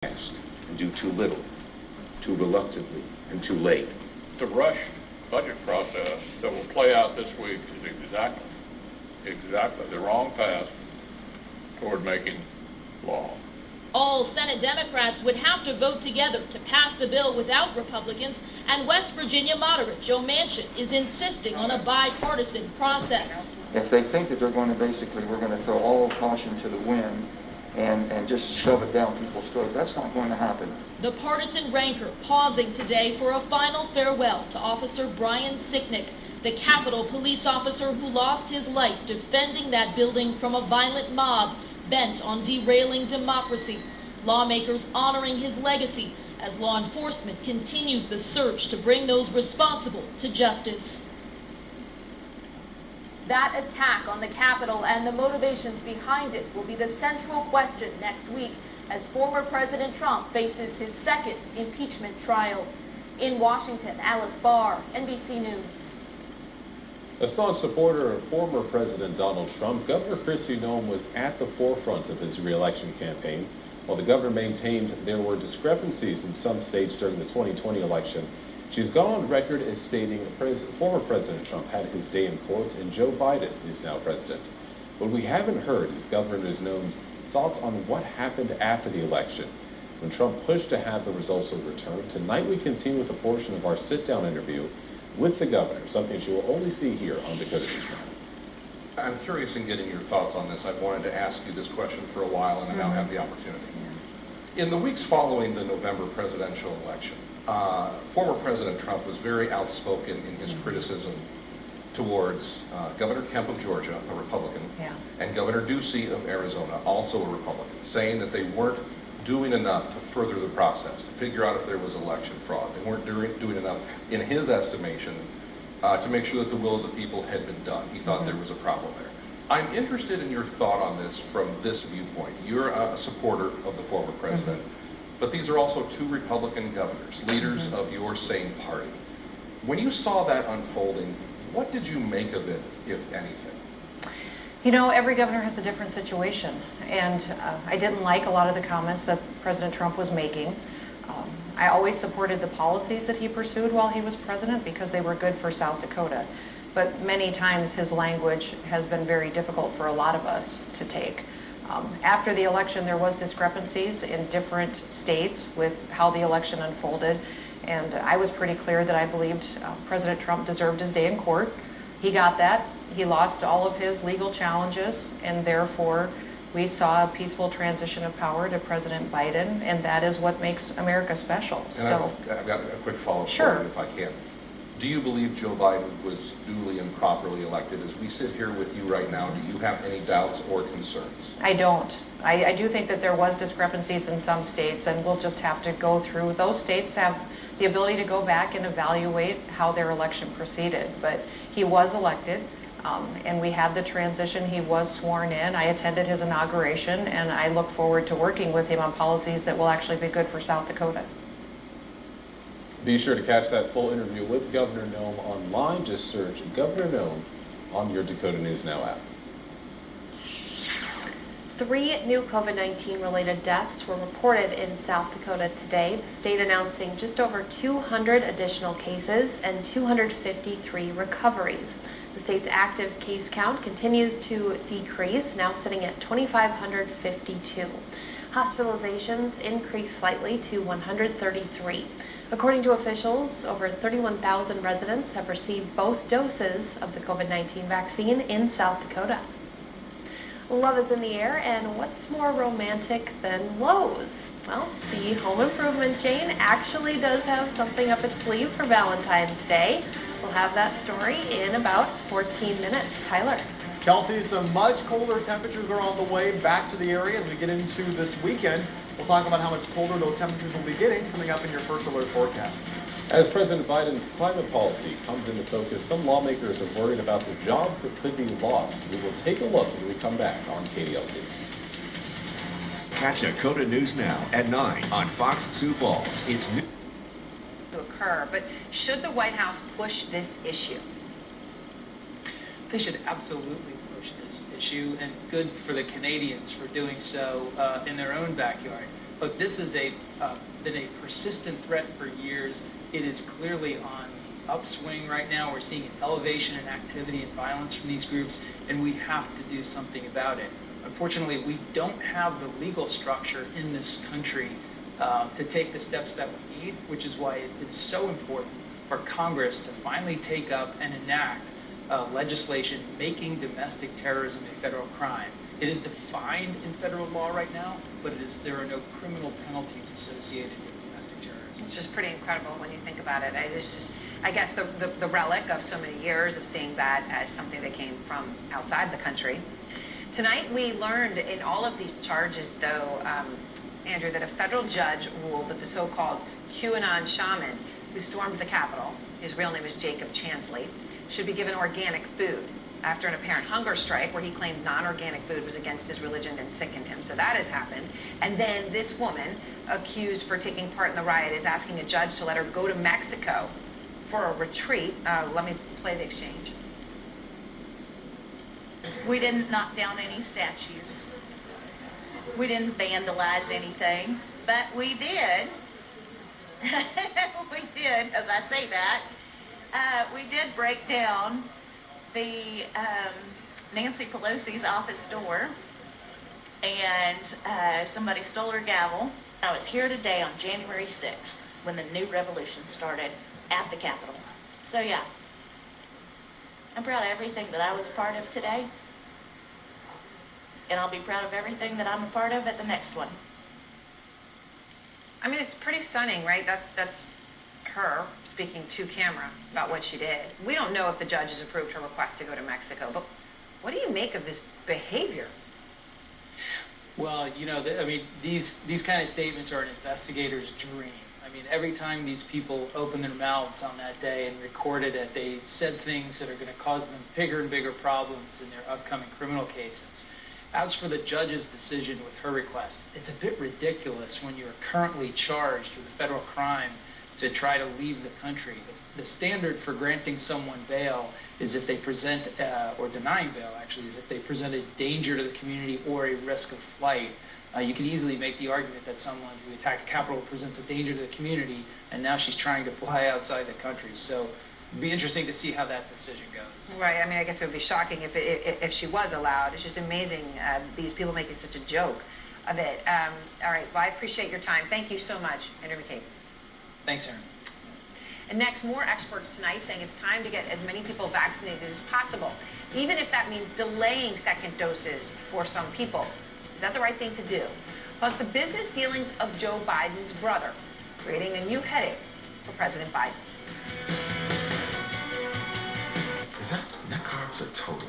and do too little, too reluctantly, and too late. The rushed budget process that will play out this week is exactly the wrong path toward making law. All Senate Democrats would have to vote together to pass the bill without Republicans, and West Virginia moderate Joe Manchin is insisting on a bipartisan process. If they think that they're going to we're going to throw all caution to the wind and just shove it down people's throats, that's not going to happen. The partisan rancor pausing today for a final farewell to Officer Brian Sicknick, the Capitol police officer who lost his life defending that building from a violent mob bent on derailing democracy. Lawmakers honoring his legacy as law enforcement continues the search to bring those responsible to justice. That attack on the Capitol and the motivations behind it will be the central question next week as former President Trump faces his second impeachment trial. In Washington, Alice Barr, NBC News. A staunch supporter of former President Donald Trump, Governor Kristi Noem was at the forefront of his re-election campaign. While the governor maintained there were discrepancies in some states during the 2020 election, she's gone on record as stating former President Trump had his day in court and Joe Biden is now president. What we haven't heard is Governor Noem's thoughts on what happened after the election when Trump pushed to have the results overturned. Tonight we continue with a portion of our sit-down interview with the governor, something she will only see here on Dakota News Now. I'm curious in getting your thoughts on this. I've wanted to ask you this question for a while, and I now have the opportunity. In the weeks following the November presidential election, former President Trump was very outspoken in his criticism towards Governor Kemp of Georgia, a Republican, and Governor Ducey of Arizona, also a Republican, saying that they weren't doing enough to further the process, to figure out if there was election fraud. They weren't doing enough, in his estimation, to make sure that the will of the people had been done. He thought there was a problem there. I'm interested in your thought on this from this viewpoint. You're a supporter of the former president, but these are also two Republican governors, leaders of your same party. When you saw that unfolding, what did you make of it, if anything? You know, every governor has a different situation, and I didn't like a lot of the comments that President Trump was making. I always supported the policies that he pursued while he was president because they were good for South Dakota. But many times his language has been very difficult for a lot of us to take. After the election, there was discrepancies in different states with how the election unfolded, and I was pretty clear that I believed President Trump deserved his day in court. He got that. He lost all of his legal challenges, and therefore we saw a peaceful transition of power to President Biden, and that is what makes America special. And so I've got a quick follow-up Sure. for you, if I can. Do you believe Joe Biden was duly and properly elected? As we sit here with you right now, do you have any doubts or concerns? I don't. I do think that there was discrepancies in some states, and we'll just have to go through. Those states have the ability to go back and evaluate how their election proceeded. But he was elected, and we had the transition. He was sworn in. I attended his inauguration, and I look forward to working with him on policies that will actually be good for South Dakota. Be sure to catch that full interview with Governor Noem online. Just search Governor Noem on your Dakota News Now app. 3 new COVID-19 related deaths were reported in South Dakota today, the state announcing just over 200 additional cases and 253 recoveries. The state's active case count continues to decrease, now sitting at 2,552. Hospitalizations increased slightly to 133. According to officials, over 31,000 residents have received both doses of the COVID-19 vaccine in South Dakota. Love is in the air, and what's more romantic than Lowe's? Well, the home improvement chain actually does have something up its sleeve for Valentine's Day. We'll have that story in about 14 minutes. Tyler. Kelsey, some much colder temperatures are on the way back to the area as we get into this weekend. We'll talk about how much colder those temperatures will be getting coming up in your first alert forecast. As President Biden's climate policy comes into focus, some lawmakers are worried about the jobs that could be lost. We will take a look when we come back on KDLT. Catch Dakota News Now at 9 on Fox Sioux Falls. It's new to occur, but should the White House push this issue? They should absolutely push this issue, and good for the Canadians for doing so in their own backyard. Look, this has been a persistent threat for years. It is clearly on the upswing right now. We're seeing an elevation in activity and violence from these groups, and we have to do something about it. Unfortunately, we don't have the legal structure in this country to take the steps that we need, which is why it is so important for Congress to finally take up and enact legislation making domestic terrorism a federal crime. It is defined in federal law right now, but there are no criminal penalties associated with domestic terrorism. It's just pretty incredible when you think about it. It's just, I guess, the relic of so many years of seeing that as something that came from outside the country. Tonight, we learned in all of these charges, though, Andrew, that a federal judge ruled that the so-called QAnon shaman who stormed the Capitol, his real name is Jacob Chansley, should be given organic food after an apparent hunger strike where he claimed non-organic food was against his religion and sickened him. So that has happened. And then this woman, accused for taking part in the riot, is asking a judge to let her go to Mexico for a retreat. Let me play the exchange. We didn't knock down any statues. We didn't vandalize anything, but we did. We did, as I say that. We did break down the Nancy Pelosi's office door, and somebody stole her gavel. I was here today on January 6th when the new revolution started at the Capitol. So yeah, I'm proud of everything that I was a part of today, and I'll be proud of everything that I'm a part of at the next one. I mean, it's pretty stunning, right? That's her speaking to camera about what she did. We don't know if the judge has approved her request to go to Mexico, but what do you make of this behavior? Well, you know, I mean, these kind of statements are an investigator's dream. I mean, every time these people open their mouths on that day and recorded it, they said things that are going to cause them bigger and bigger problems in their upcoming criminal cases. As for the judge's decision with her request, it's a bit ridiculous when you're currently charged with a federal crime to try to leave the country. The standard for granting someone bail is if they present, or denying bail actually, is if they present a danger to the community or a risk of flight. You could easily make the argument that someone who attacked the Capitol presents a danger to the community, and now she's trying to fly outside the country. So it'd be interesting to see how that decision goes. Right, I mean, I guess it would be shocking if she was allowed. It's just amazing, these people making such a joke of it. All right, well, I appreciate your time. Thank you so much, Andrew McCabe. Thanks, Aaron. And next, more experts tonight saying it's time to get as many people vaccinated as possible, even if that means delaying second doses for some people. Is that the right thing to do? Plus, the business dealings of Joe Biden's brother, creating a new headache for President Biden. Is that net carbs or total?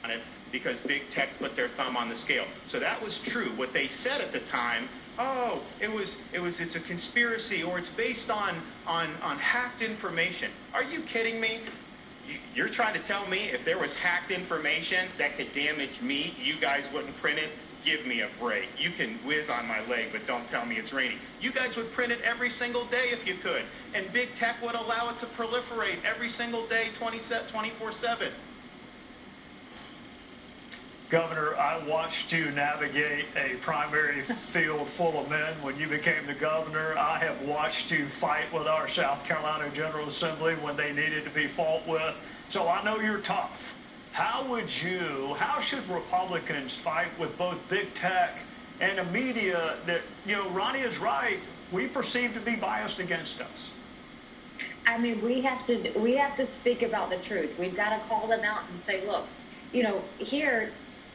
on it because big tech put their thumb on the scale. So that was true. What they said at the time, oh, it's a conspiracy, or it's based on hacked information. Are you kidding me? You're trying to tell me if there was hacked information that could damage me, you guys wouldn't print it? Give me a break. You can whiz on my leg, but don't tell me it's raining. You guys would print it every single day if you could, and big tech would allow it to proliferate every single day, 24/7. Governor, I watched you navigate a primary field full of men when you became the governor. I have watched you fight with our South Carolina General Assembly when they needed to be fought with. So I know you're tough. How should Republicans fight with both big tech and a media that, Ronnie is right, we perceive to be biased against us? I mean, we have to speak about the truth. We've got to call them out and say, look, here,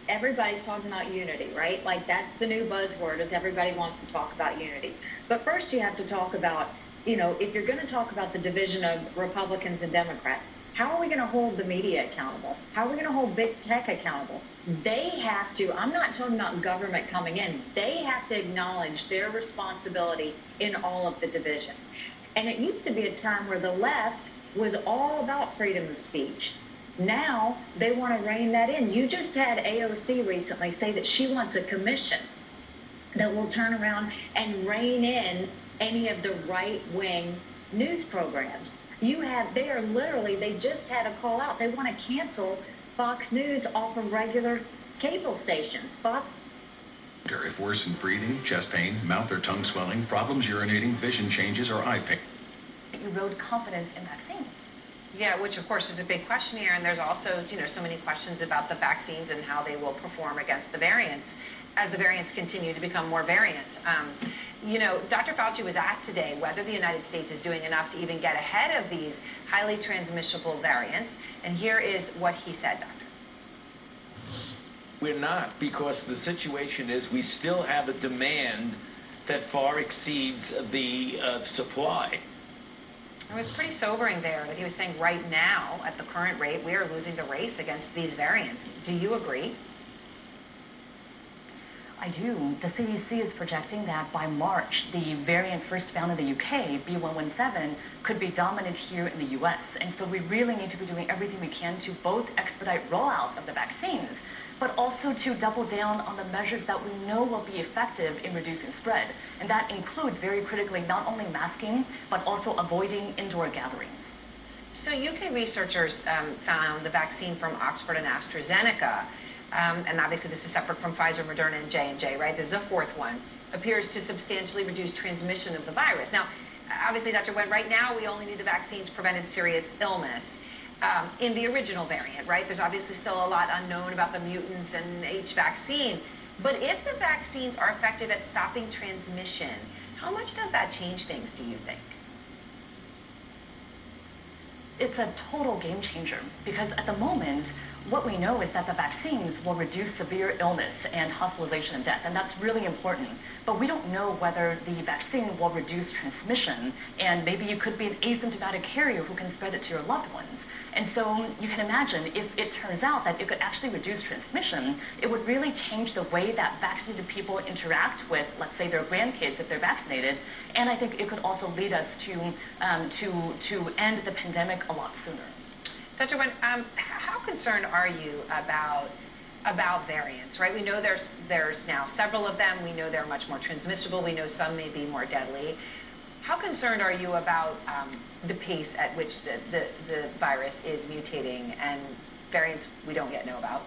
everybody's talking about unity, right? Like, that's the new buzzword, is everybody wants to talk about unity. But first you have to talk about, if you're going to talk about the division of Republicans and Democrats, how are we going to hold the media accountable? How are we going to hold big tech accountable? They have to, I'm not talking about government coming in, they have to acknowledge their responsibility in all of the division. And it used to be a time where the left was all about freedom of speech. Now they want to rein that in. You just had AOC recently say that she wants a commission that will turn around and rein in any of the right-wing news programs. They just had a call out. They want to cancel Fox News off of regular cable stations. If worsened breathing, chest pain, mouth or tongue swelling, problems urinating, vision changes, or eye pain. Erode confidence in vaccines. Yeah, which of course is a big question here, and there's also, so many questions about the vaccines and how they will perform against the variants as the variants continue to become more variant. Dr. Fauci was asked today whether the United States is doing enough to even get ahead of these highly transmissible variants, and here is what he said, Doctor. We're not, because the situation is we still have a demand that far exceeds the supply. It was pretty sobering there that he was saying right now, at the current rate, we are losing the race against these variants. Do you agree? I do. The CDC is projecting that by March, the variant first found in the UK, B.1.1.7, could be dominant here in the US. And so we really need to be doing everything we can to both expedite rollout of the vaccines, but also to double down on the measures that we know will be effective in reducing spread. And that includes, very critically, not only masking, but also avoiding indoor gatherings. So UK researchers found the vaccine from Oxford and AstraZeneca, and obviously this is separate from Pfizer, Moderna, and J&J, right? This is a fourth one, appears to substantially reduce transmission of the virus. Now, obviously, Dr. Wen, right now we only need the vaccines prevented serious illness. In the original variant, right? There's obviously still a lot unknown about the mutants and H vaccine. But if the vaccines are effective at stopping transmission, how much does that change things, do you think? It's a total game changer, because at the moment, what we know is that the vaccines will reduce severe illness and hospitalization and death, and that's really important. But we don't know whether the vaccine will reduce transmission, and maybe you could be an asymptomatic carrier who can spread it to your loved ones. And so you can imagine if it turns out that it could actually reduce transmission, it would really change the way that vaccinated people interact with, let's say, their grandkids if they're vaccinated. And I think it could also lead us to end the pandemic a lot sooner. Dr. Wen, how concerned are you about variants, right? We know there's now several of them. We know they're much more transmissible. We know some may be more deadly. How concerned are you about the pace at which the virus is mutating and variants we don't yet know about?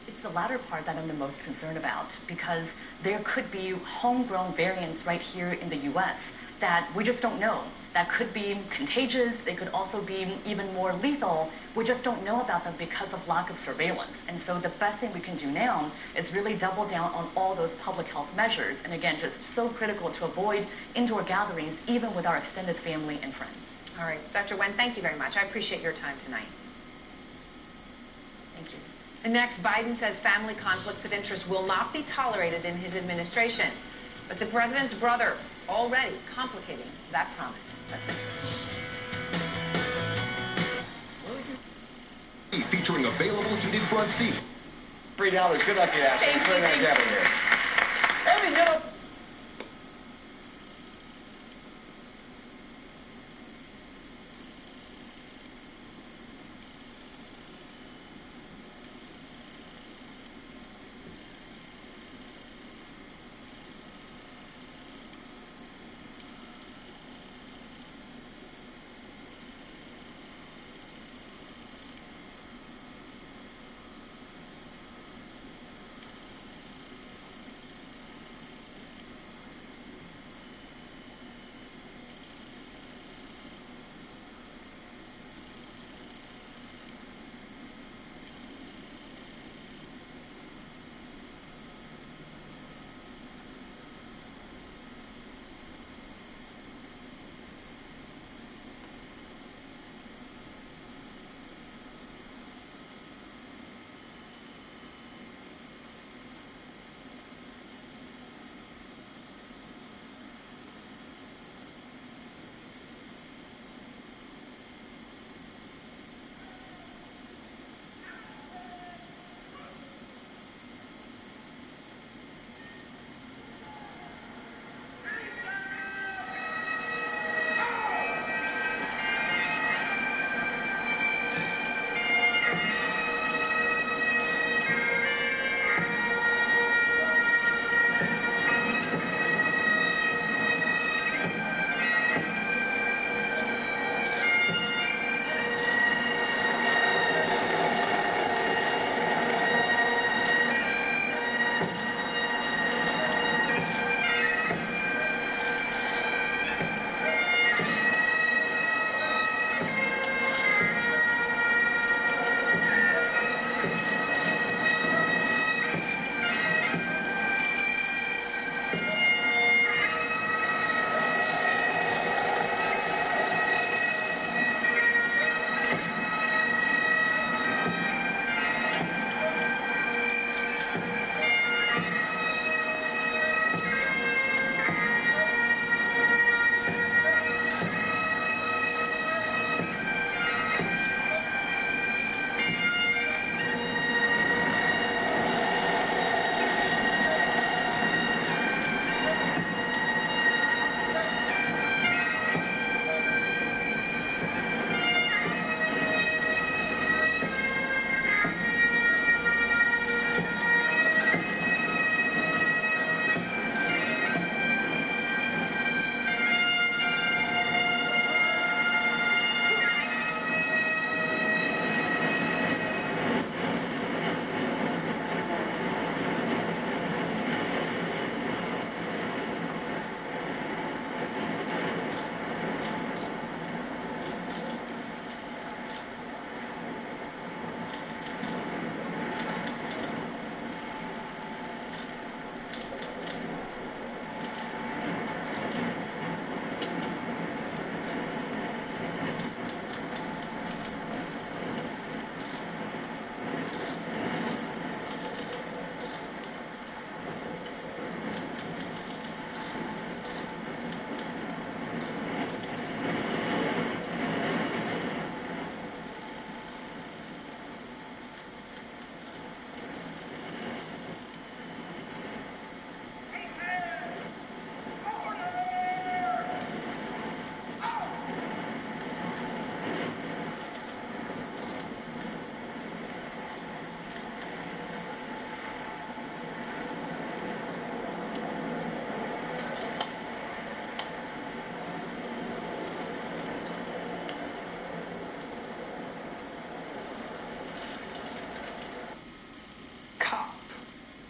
It's the latter part that I'm the most concerned about, because there could be homegrown variants right here in the U.S. that we just don't know. That could be contagious. They could also be even more lethal. We just don't know about them because of lack of surveillance. And so the best thing we can do now is really double down on all those public health measures. And again, just so critical to avoid indoor gatherings, even with our extended family and friends. All right. Dr. Wen, thank you very much. I appreciate your time tonight. Thank you. And next, Biden says family conflicts of interest will not be tolerated in his administration. But the president's brother already complicating that promise. That's it. featuring available heated front seat. $3. Good luck to you, Ashley. Thank you, Very nice thank you. having you here. Ladies and gentlemen.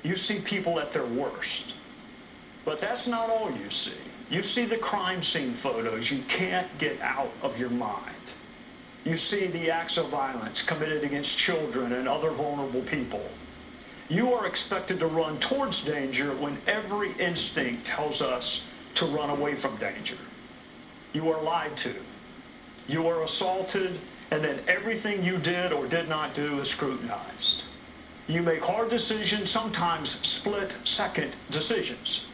You see people at their worst. But that's not all you see. You see the crime scene photos you can't get out of your mind. You see the acts of violence committed against children and other vulnerable people. You are expected to run towards danger when every instinct tells us to run away from danger. You are lied to. You are assaulted, and then everything you did or did not do is scrutinized. You make hard decisions, sometimes split-second decisions.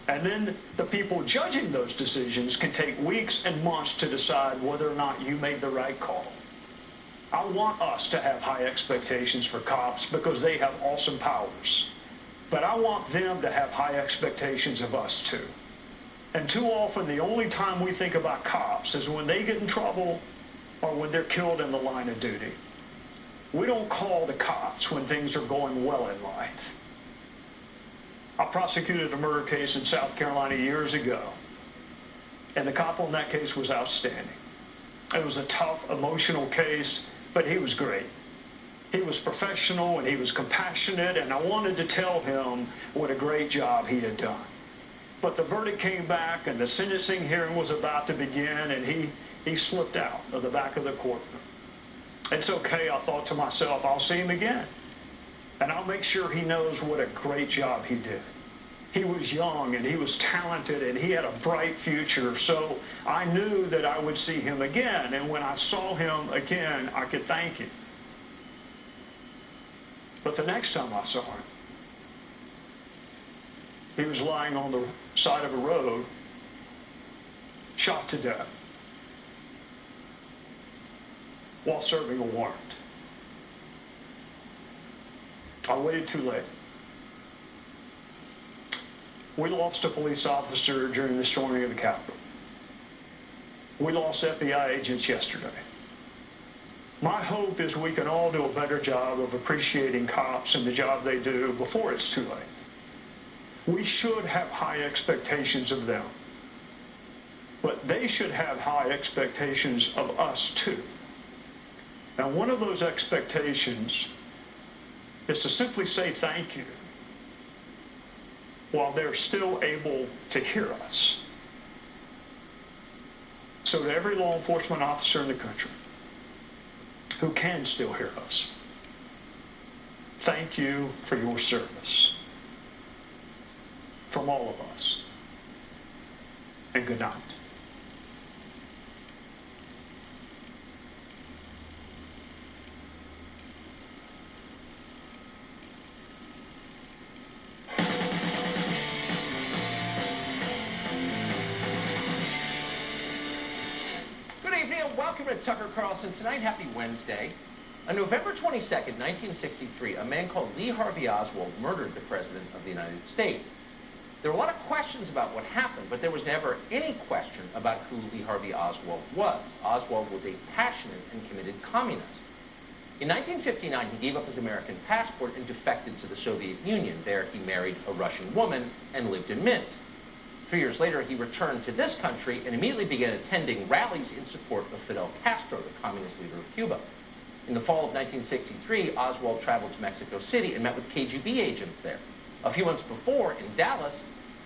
And then the people judging those decisions can take weeks and months to decide whether or not you made the right call. I want us to have high expectations for cops because they have awesome powers. But I want them to have high expectations of us too. And too often, the only time we think about cops is when they get in trouble or when they're killed in the line of duty. We don't call the cops when things are going well in life. I prosecuted a murder case in South Carolina years ago, and the cop on that case was outstanding. It was a tough, emotional case, but he was great. He was professional and he was compassionate, and I wanted to tell him what a great job he had done. But the verdict came back and the sentencing hearing was about to begin, and he slipped out of the back of the courtroom. It's okay, I thought to myself, I'll see him again. And I'll make sure he knows what a great job he did. He was young and he was talented and he had a bright future, so I knew that I would see him again. And when I saw him again, I could thank him. But the next time I saw him, he was lying on the side of a road, shot to death, while serving a warrant. I waited too late. We lost a police officer during the storming of the Capitol. We lost FBI agents yesterday. My hope is we can all do a better job of appreciating cops and the job they do before it's too late. We should have high expectations of them, but they should have high expectations of us too. Now, one of those expectations is to simply say thank you while they're still able to hear us. So to every law enforcement officer in the country who can still hear us, thank you for your service. From all of us. And good night. Good evening and welcome to Tucker Carlson Tonight. Happy Wednesday. On November 22nd, 1963, a man called Lee Harvey Oswald murdered the President of the United States. There were a lot of questions about what happened, but there was never any question about who Lee Harvey Oswald was. Oswald was a passionate and committed communist. In 1959, he gave up his American passport and defected to the Soviet Union. There, he married a Russian woman and lived in Minsk. 3 years later, he returned to this country and immediately began attending rallies in support of Fidel Castro, the communist leader of Cuba. In the fall of 1963, Oswald traveled to Mexico City and met with KGB agents there. A few months before, in Dallas,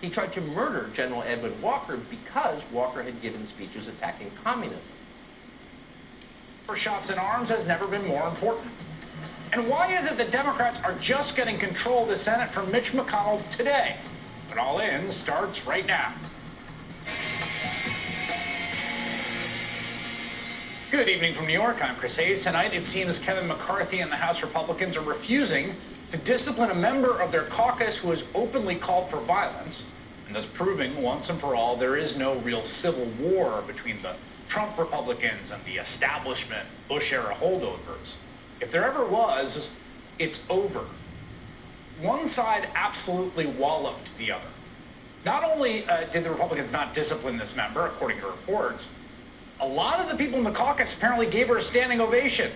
he tried to murder General Edwin Walker because Walker had given speeches attacking communism. For shots in arms has never been more important. And why is it that Democrats are just getting control of the Senate from Mitch McConnell today? It all in starts right now. Good evening from New York. I'm Chris Hayes. Tonight, it seems Kevin McCarthy and the House Republicans are refusing to discipline a member of their caucus who has openly called for violence, and thus proving once and for all there is no real civil war between the Trump Republicans and the establishment Bush-era holdovers. If there ever was, it's over. One side absolutely walloped the other. Not only did the Republicans not discipline this member, according to reports, a lot of the people in the caucus apparently gave her a standing ovation.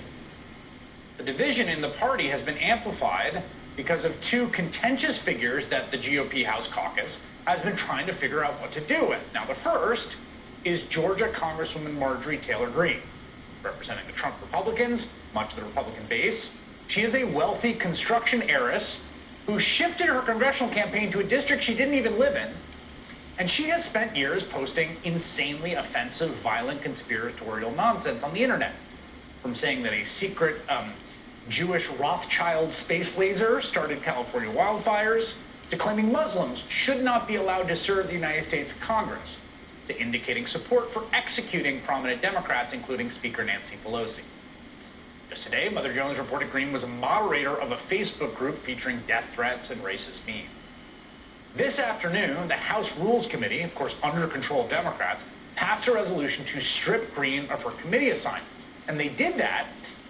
The division in the party has been amplified because of two contentious figures that the GOP House caucus has been trying to figure out what to do with. Now, the first is Georgia Congresswoman Marjorie Taylor Greene, representing the Trump Republicans, much of the Republican base. She is a wealthy construction heiress who shifted her congressional campaign to a district she didn't even live in, and she has spent years posting insanely offensive, violent, conspiratorial nonsense on the internet. From saying that a secret Jewish Rothschild space laser started California wildfires, to claiming Muslims should not be allowed to serve the United States Congress, to indicating support for executing prominent Democrats, including Speaker Nancy Pelosi. Just today, Mother Jones reported Greene was a moderator of a Facebook group featuring death threats and racist memes. This afternoon, the House Rules Committee, of course under control of Democrats, passed a resolution to strip Greene of her committee assignments. And they did that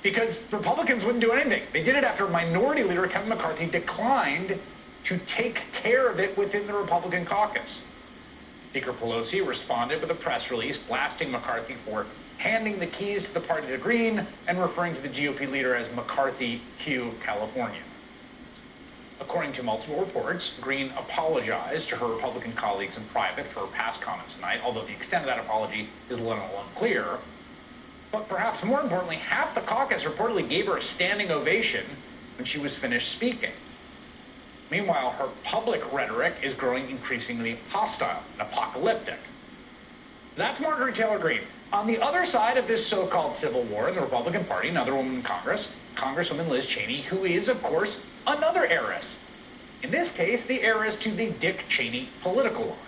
because Republicans wouldn't do anything. They did it after Minority Leader Kevin McCarthy declined to take care of it within the Republican caucus. Speaker Pelosi responded with a press release blasting McCarthy for handing the keys to the party to Greene and referring to the GOP leader as McCarthy Q California. According to multiple reports, Greene apologized to her Republican colleagues in private for her past comments tonight, although the extent of that apology is a little unclear. But perhaps more importantly, half the caucus reportedly gave her a standing ovation when she was finished speaking. Meanwhile, her public rhetoric is growing increasingly hostile and apocalyptic. That's Marjorie Taylor Greene. On the other side of this so-called civil war in the Republican Party, another woman in Congress, Congresswoman Liz Cheney, who is, of course, another heiress. In this case, the heiress to the Dick Cheney political line.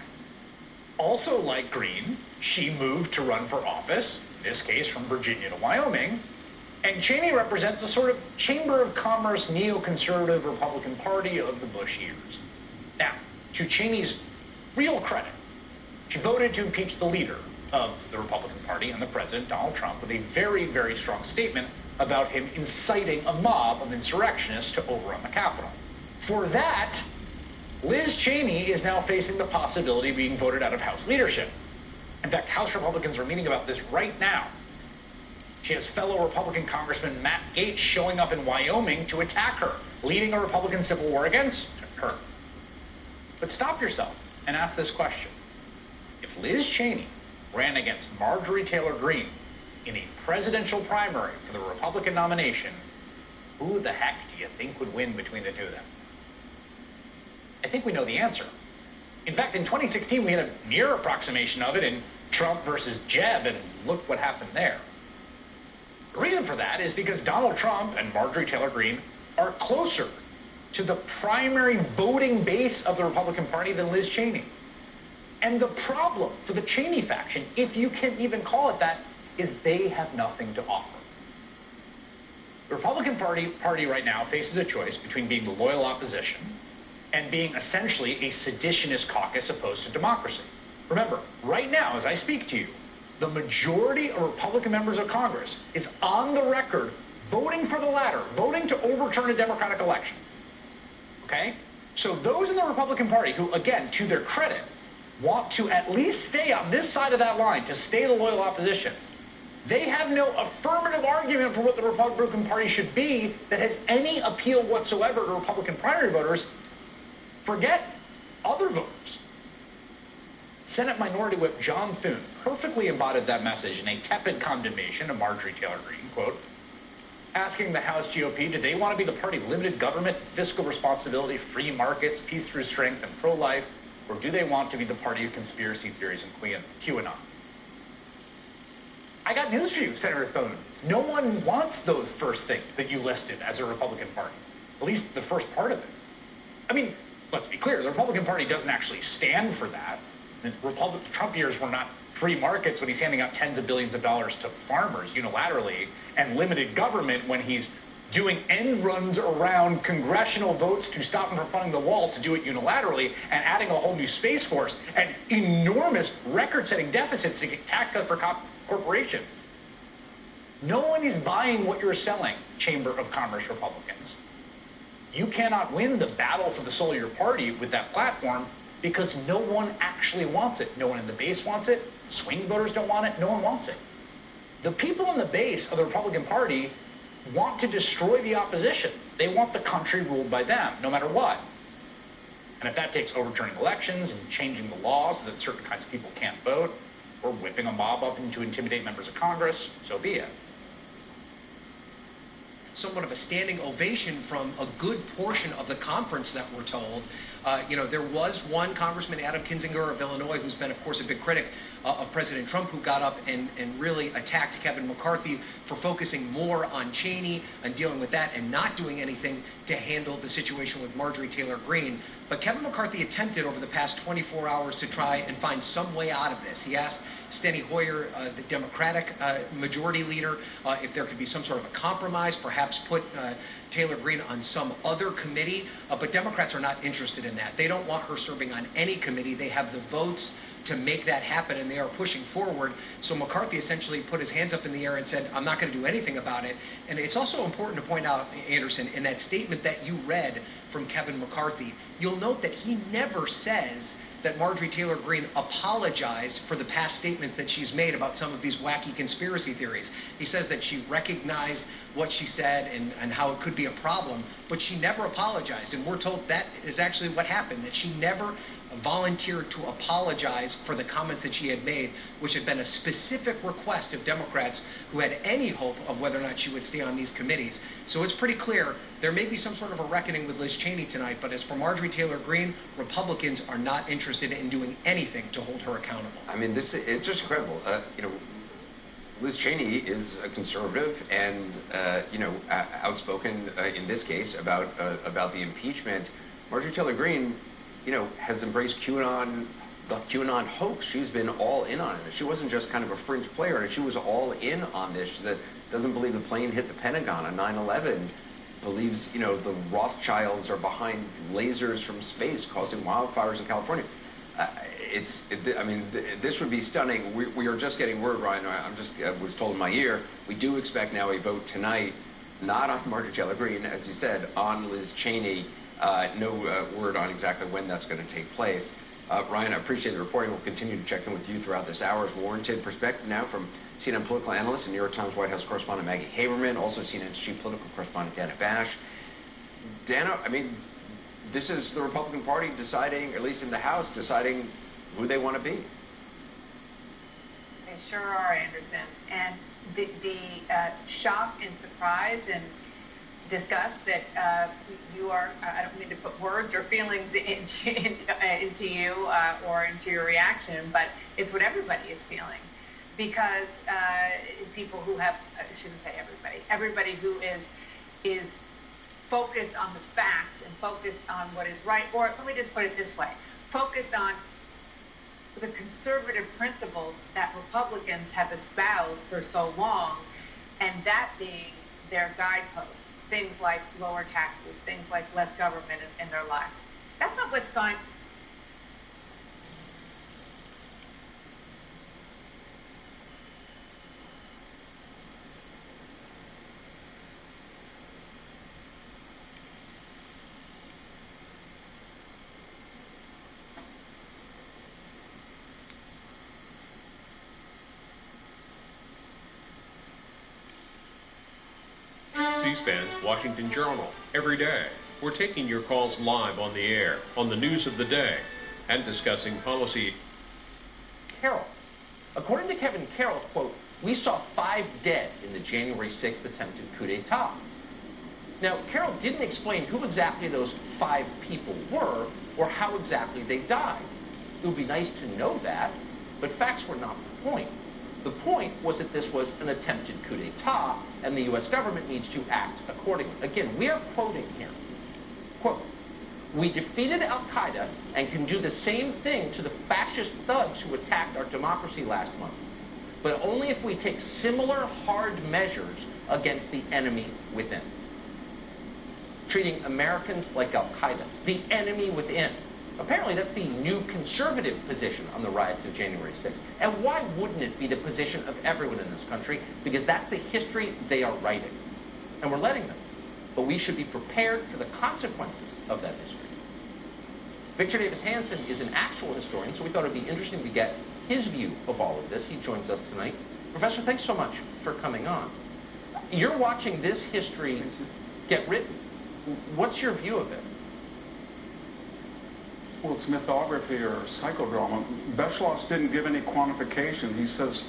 Also like Greene, she moved to run for office, in this case from Virginia to Wyoming, and Cheney represents a sort of Chamber of Commerce neoconservative Republican Party of the Bush years. Now, to Cheney's real credit, she voted to impeach the leader of the Republican Party and the president, Donald Trump, with a very, very strong statement about him inciting a mob of insurrectionists to overrun the Capitol. For that, Liz Cheney is now facing the possibility of being voted out of House leadership. In fact, House Republicans are meeting about this right now. She has fellow Republican Congressman Matt Gaetz showing up in Wyoming to attack her, leading a Republican civil war against her. But stop yourself and ask this question. If Liz Cheney ran against Marjorie Taylor Greene in a presidential primary for the Republican nomination, who the heck do you think would win between the two of them? I think we know the answer. In fact, in 2016, we had a near approximation of it in Trump versus Jeb, and look what happened there. The reason for that is because Donald Trump and Marjorie Taylor Greene are closer to the primary voting base of the Republican Party than Liz Cheney. And the problem for the Cheney faction, if you can even call it that, is they have nothing to offer. The Republican Party right now faces a choice between being the loyal opposition and being essentially a seditionist caucus opposed to democracy. Remember, right now, as I speak to you, the majority of Republican members of Congress is on the record voting for the latter, voting to overturn a Democratic election. Okay? So those in the Republican Party who, again, to their credit, want to at least stay on this side of that line, to stay the loyal opposition, they have no affirmative argument for what the Republican Party should be that has any appeal whatsoever to Republican primary voters. Forget other voters. Senate Minority Whip John Thune perfectly embodied that message in a tepid condemnation of Marjorie Taylor Greene, quote, asking the House GOP, do they want to be the party of limited government, fiscal responsibility, free markets, peace through strength, and pro-life, or do they want to be the party of conspiracy theories and QAnon? I got news for you, Senator Thune. No one wants those first things that you listed as a Republican Party, at least the first part of it. I mean, let's be clear, the Republican Party doesn't actually stand for that. The Trump years were not free markets when he's handing out tens of billions of dollars to farmers unilaterally, and limited government when he's doing end runs around congressional votes to stop him from funding the wall to do it unilaterally, and adding a whole new space force and enormous record-setting deficits to get tax cuts for corporations. No one is buying what you're selling, Chamber of Commerce Republicans. You cannot win the battle for the soul of your party with that platform because no one actually wants it. No one in the base wants it. Swing voters don't want it. No one wants it. The people in the base of the Republican Party want to destroy the opposition. They want the country ruled by them, no matter what. And if that takes overturning elections and changing the law so that certain kinds of people can't vote, or whipping a mob up to intimidate members of Congress, so be it. Somewhat of a standing ovation from a good portion of the conference that we're told. There was one Congressman, Adam Kinzinger of Illinois, who's been, of course, a big critic of President Trump, who got up and really attacked Kevin McCarthy for focusing more on Cheney and dealing with that and not doing anything to handle the situation with Marjorie Taylor Greene. But Kevin McCarthy attempted over the past 24 hours to try and find some way out of this. He asked Steny Hoyer, the Democratic majority leader, if there could be some sort of a compromise, perhaps perhaps put Taylor Greene on some other committee, but Democrats are not interested in that. They don't want her serving on any committee. They have the votes to make that happen, and they are pushing forward. So McCarthy essentially put his hands up in the air and said, I'm not going to do anything about it. And it's also important to point out, Anderson, in that statement that you read from Kevin McCarthy, you'll note that he never says that Marjorie Taylor Greene apologized for the past statements that she's made about some of these wacky conspiracy theories. He says that she recognized what she said and how it could be a problem, but she never apologized. And we're told that is actually what happened, that she never volunteered to apologize for the comments that she had made, which had been a specific request of Democrats who had any hope of whether or not she would stay on these committees. So it's pretty clear there may be some sort of a reckoning with Liz Cheney tonight, but as for Marjorie Taylor Greene, Republicans are not interested in doing anything to hold her accountable. I mean, it's just incredible. Liz Cheney is a conservative and, outspoken in this case about the impeachment. Marjorie Taylor Greene, has embraced QAnon, the QAnon hoax. She's been all in on it. She wasn't just kind of a fringe player. She was all in on this. That doesn't believe the plane hit the Pentagon on 9/11. Believes, the Rothschilds are behind lasers from space causing wildfires in California. This would be stunning. We are just getting word, Ryan. I was told in my ear, we do expect now a vote tonight, not on Marjorie Taylor Greene, as you said, on Liz Cheney. No word on exactly when that's going to take place. Ryan, I appreciate the reporting. We'll continue to check in with you throughout this hour's warranted perspective now from CNN political analyst and New York Times White House correspondent Maggie Haberman, also CNN's chief political correspondent Dana Bash. Dana, this is the Republican Party deciding, at least in the House, deciding who they want to be. They sure are, Anderson. And the shock and surprise and disgust that you are, I don't mean to put words or feelings into you or into your reaction, but it's what everybody is feeling. Because people who have, I shouldn't say everybody who is focused on the facts and focused on what is right, or let me just put it this way, focused on the conservative principles that Republicans have espoused for so long, and that being their guideposts. Things like lower taxes, things like less government in their lives. That's not what's going. C-SPAN's Washington Journal every day. We're taking your calls live on the air, on the news of the day, and discussing policy. Carroll. According to Kevin Carroll, quote, we saw 5 dead in the January 6th attempted coup d'etat. Now, Carroll didn't explain who exactly those 5 people were or how exactly they died. It would be nice to know that, but facts were not the point. The point was that this was an attempted coup d'etat, and the U.S. government needs to act accordingly. Again, we are quoting here. Quote, we defeated al-Qaeda and can do the same thing to the fascist thugs who attacked our democracy last month, but only if we take similar hard measures against the enemy within. Treating Americans like al-Qaeda, the enemy within. Apparently, that's the new conservative position on the riots of January 6th. And why wouldn't it be the position of everyone in this country? Because that's the history they are writing. And we're letting them. But we should be prepared for the consequences of that history. Victor Davis Hanson is an actual historian, so we thought it would be interesting to get his view of all of this. He joins us tonight. Professor, thanks so much for coming on. You're watching this history get written. What's your view of it? Well, it's mythography or psychodrama. Beschloss didn't give any quantification. He says,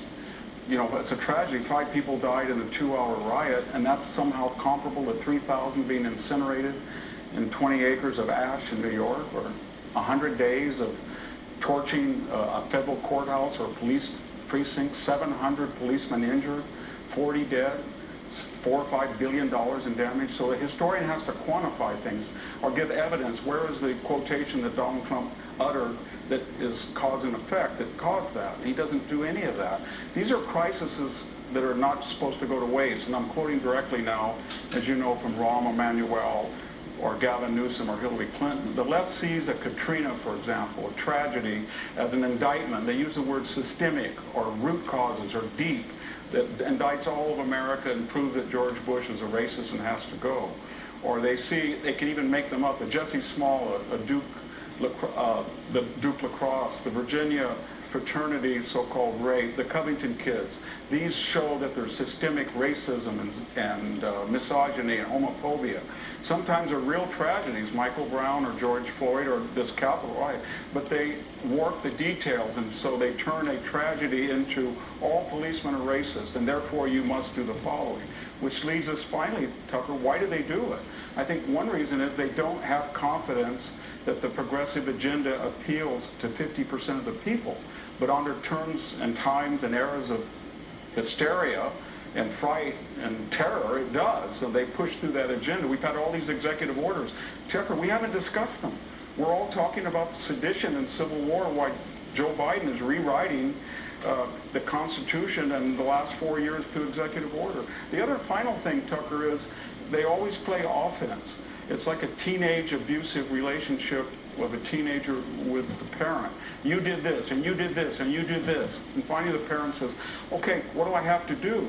it's a tragedy. 5 people died in a 2-hour riot, and that's somehow comparable to 3,000 being incinerated in 20 acres of ash in New York, or 100 days of torching a federal courthouse or police precinct, 700 policemen injured, 40 dead. 4 or $5 billion in damage. So a historian has to quantify things or give evidence. Where is the quotation that Donald Trump uttered that is cause and effect that caused that? He doesn't do any of that. These are crises that are not supposed to go to waste. And I'm quoting directly now, as you know, from Rahm Emanuel or Gavin Newsom or Hillary Clinton. The left sees a Katrina, for example, a tragedy, as an indictment. They use the word systemic or root causes or deep that indicts all of America and proves that George Bush is a racist and has to go. Or they can even make them up. A Jesse Small, a Duke, the Duke lacrosse, the Virginia fraternity so-called rape, the Covington kids. These show that there's systemic racism and misogyny and homophobia. Sometimes they're real tragedies, Michael Brown or George Floyd or this Capitol riot, but they warp the details, and so they turn a tragedy into all policemen are racist, and therefore you must do the following. Which leads us finally, Tucker, why do they do it? I think one reason is they don't have confidence that the progressive agenda appeals to 50% of the people. But under terms and times and eras of hysteria and fright and terror, it does. So they push through that agenda. We've had all these executive orders. Tucker, we haven't discussed them. We're all talking about sedition and civil war, why Joe Biden is rewriting the Constitution in the last 4 years through executive order. The other final thing, Tucker, is they always play offense. It's like a teenage abusive relationship of a teenager with the parent. You did this, and you did this, and you did this. And finally the parent says, okay, what do I have to do?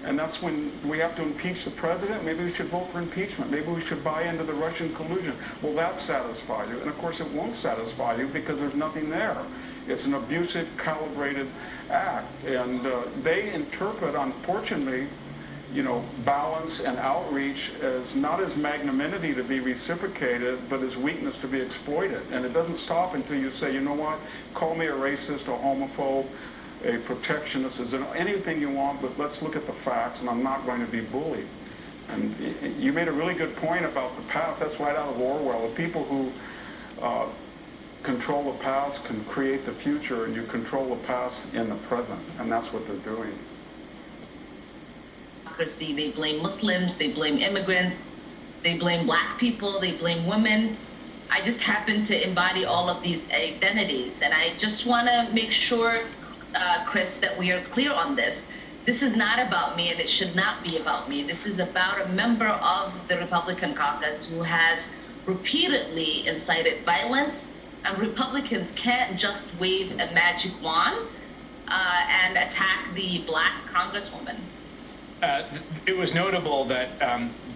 And that's when we have to impeach the president. Maybe we should vote for impeachment. Maybe we should buy into the Russian collusion. Will that satisfy you? And of course it won't satisfy you because there's nothing there. It's an abusive, calibrated act. And they interpret, unfortunately, balance and outreach as not as magnanimity to be reciprocated, but as weakness to be exploited. And it doesn't stop until you say, you know what, call me a racist, a homophobe, a protectionist, anything you want, but let's look at the facts, and I'm not going to be bullied. And you made a really good point about the past. That's right out of Orwell. The people who control the past can create the future, and you control the past in the present, and that's what they're doing. They blame Muslims, they blame immigrants, they blame black people, they blame women. I just happen to embody all of these identities, and I just want to make sure, Chris, that we are clear on this. This is not about me, and it should not be about me. This is about a member of the Republican caucus who has repeatedly incited violence, and Republicans can't just wave a magic wand and attack the black congresswoman. It was notable that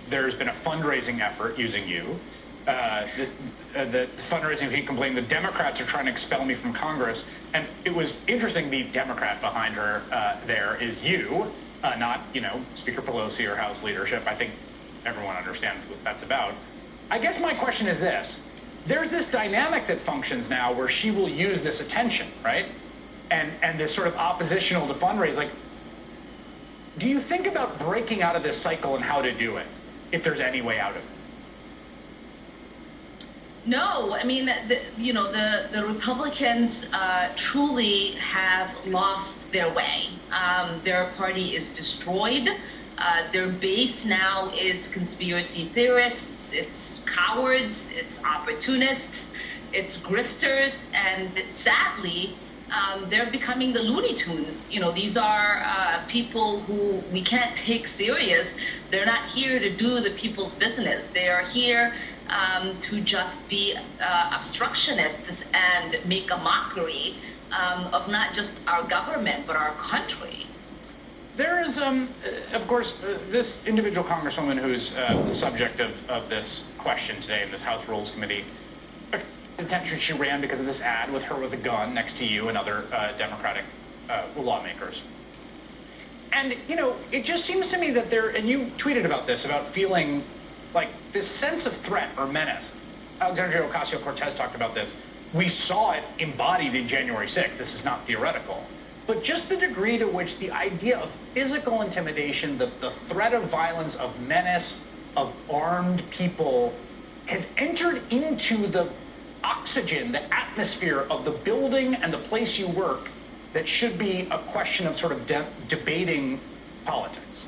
there's been a fundraising effort using you. The fundraising, he complained, the Democrats are trying to expel me from Congress. And it was interesting, the Democrat behind her there is you, not, Speaker Pelosi or House leadership. I think everyone understands what that's about. I guess my question is this. There's this dynamic that functions now where she will use this attention, right? And this sort of oppositional to fundraise, do you think about breaking out of this cycle and how to do it, if there's any way out of it? No, I mean, the Republicans truly have lost their way. Their party is destroyed. Their base now is conspiracy theorists, it's cowards, it's opportunists, it's grifters, and sadly, they're becoming the Looney Tunes. These are people who we can't take serious. They're not here to do the people's business. They are here to just be obstructionists and make a mockery of not just our government, but our country. There is, of course, this individual congresswoman who's the subject of this question today in this House Rules Committee. Attention, she ran because of this ad with her with a gun next to you and other Democratic lawmakers. And, it just seems to me that and you tweeted about this, about feeling like this sense of threat or menace. Alexandria Ocasio-Cortez talked about this. We saw it embodied in January 6th. This is not theoretical. But just the degree to which the idea of physical intimidation, the threat of violence, of menace, of armed people has entered into the oxygen, the atmosphere of the building and the place you work, that should be a question of sort of debating politics.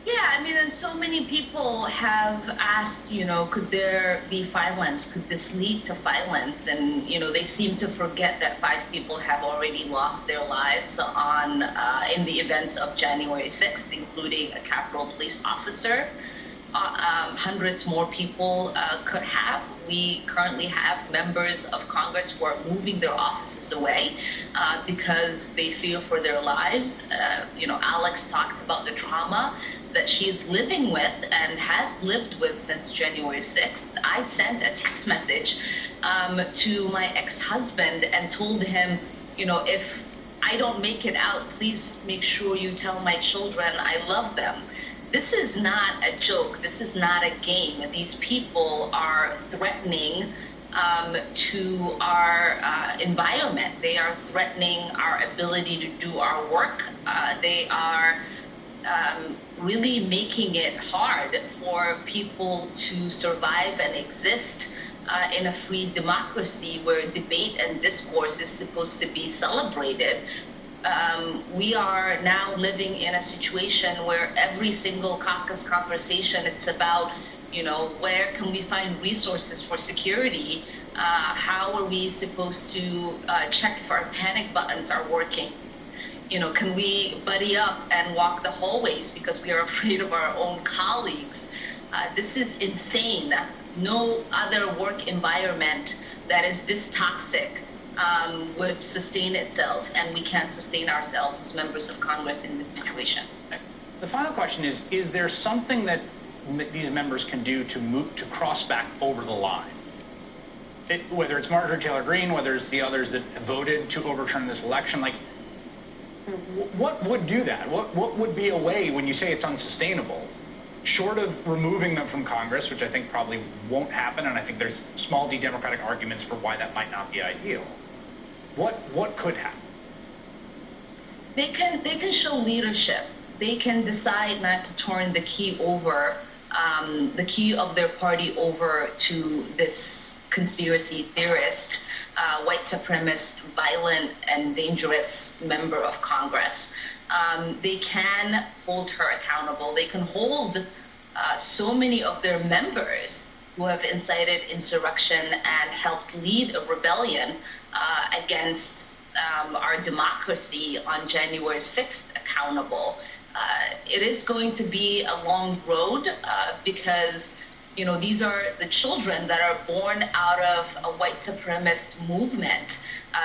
Yeah, I mean, and so many people have asked, could there be violence? Could this lead to violence? And, they seem to forget that 5 people have already lost their lives in the events of January 6th, including a Capitol Police officer. Hundreds more people could have. We currently have members of Congress who are moving their offices away because they fear for their lives. Alex talked about the trauma that she's living with and has lived with since January 6th. I sent a text message to my ex-husband and told him, if I don't make it out, please make sure you tell my children I love them. This is not a joke. This is not a game. These people are threatening to our environment. They are threatening our ability to do our work. They are really making it hard for people to survive and exist in a free democracy where debate and discourse is supposed to be celebrated. We are now living in a situation where every single caucus conversation, it's about, where can we find resources for security? How are we supposed to check if our panic buttons are working? Can we buddy up and walk the hallways because we are afraid of our own colleagues? This is insane. No other work environment that is this toxic would sustain itself, and we can't sustain ourselves as members of Congress in this situation. The final question is there something that these members can do to cross back over the line? Whether it's Marjorie Taylor Greene, whether it's the others that voted to overturn this election, what would do that? What would be a way, when you say it's unsustainable, short of removing them from Congress, which I think probably won't happen, and I think there's small d-democratic arguments for why that might not be ideal. What could happen? They can show leadership. They can decide not to turn the key of their party over to this conspiracy theorist, white supremacist, violent, and dangerous member of Congress. They can hold her accountable. They can hold so many of their members who have incited insurrection and helped lead a rebellion against our democracy on January 6th accountable. It is going to be a long road because these are the children that are born out of a white supremacist movement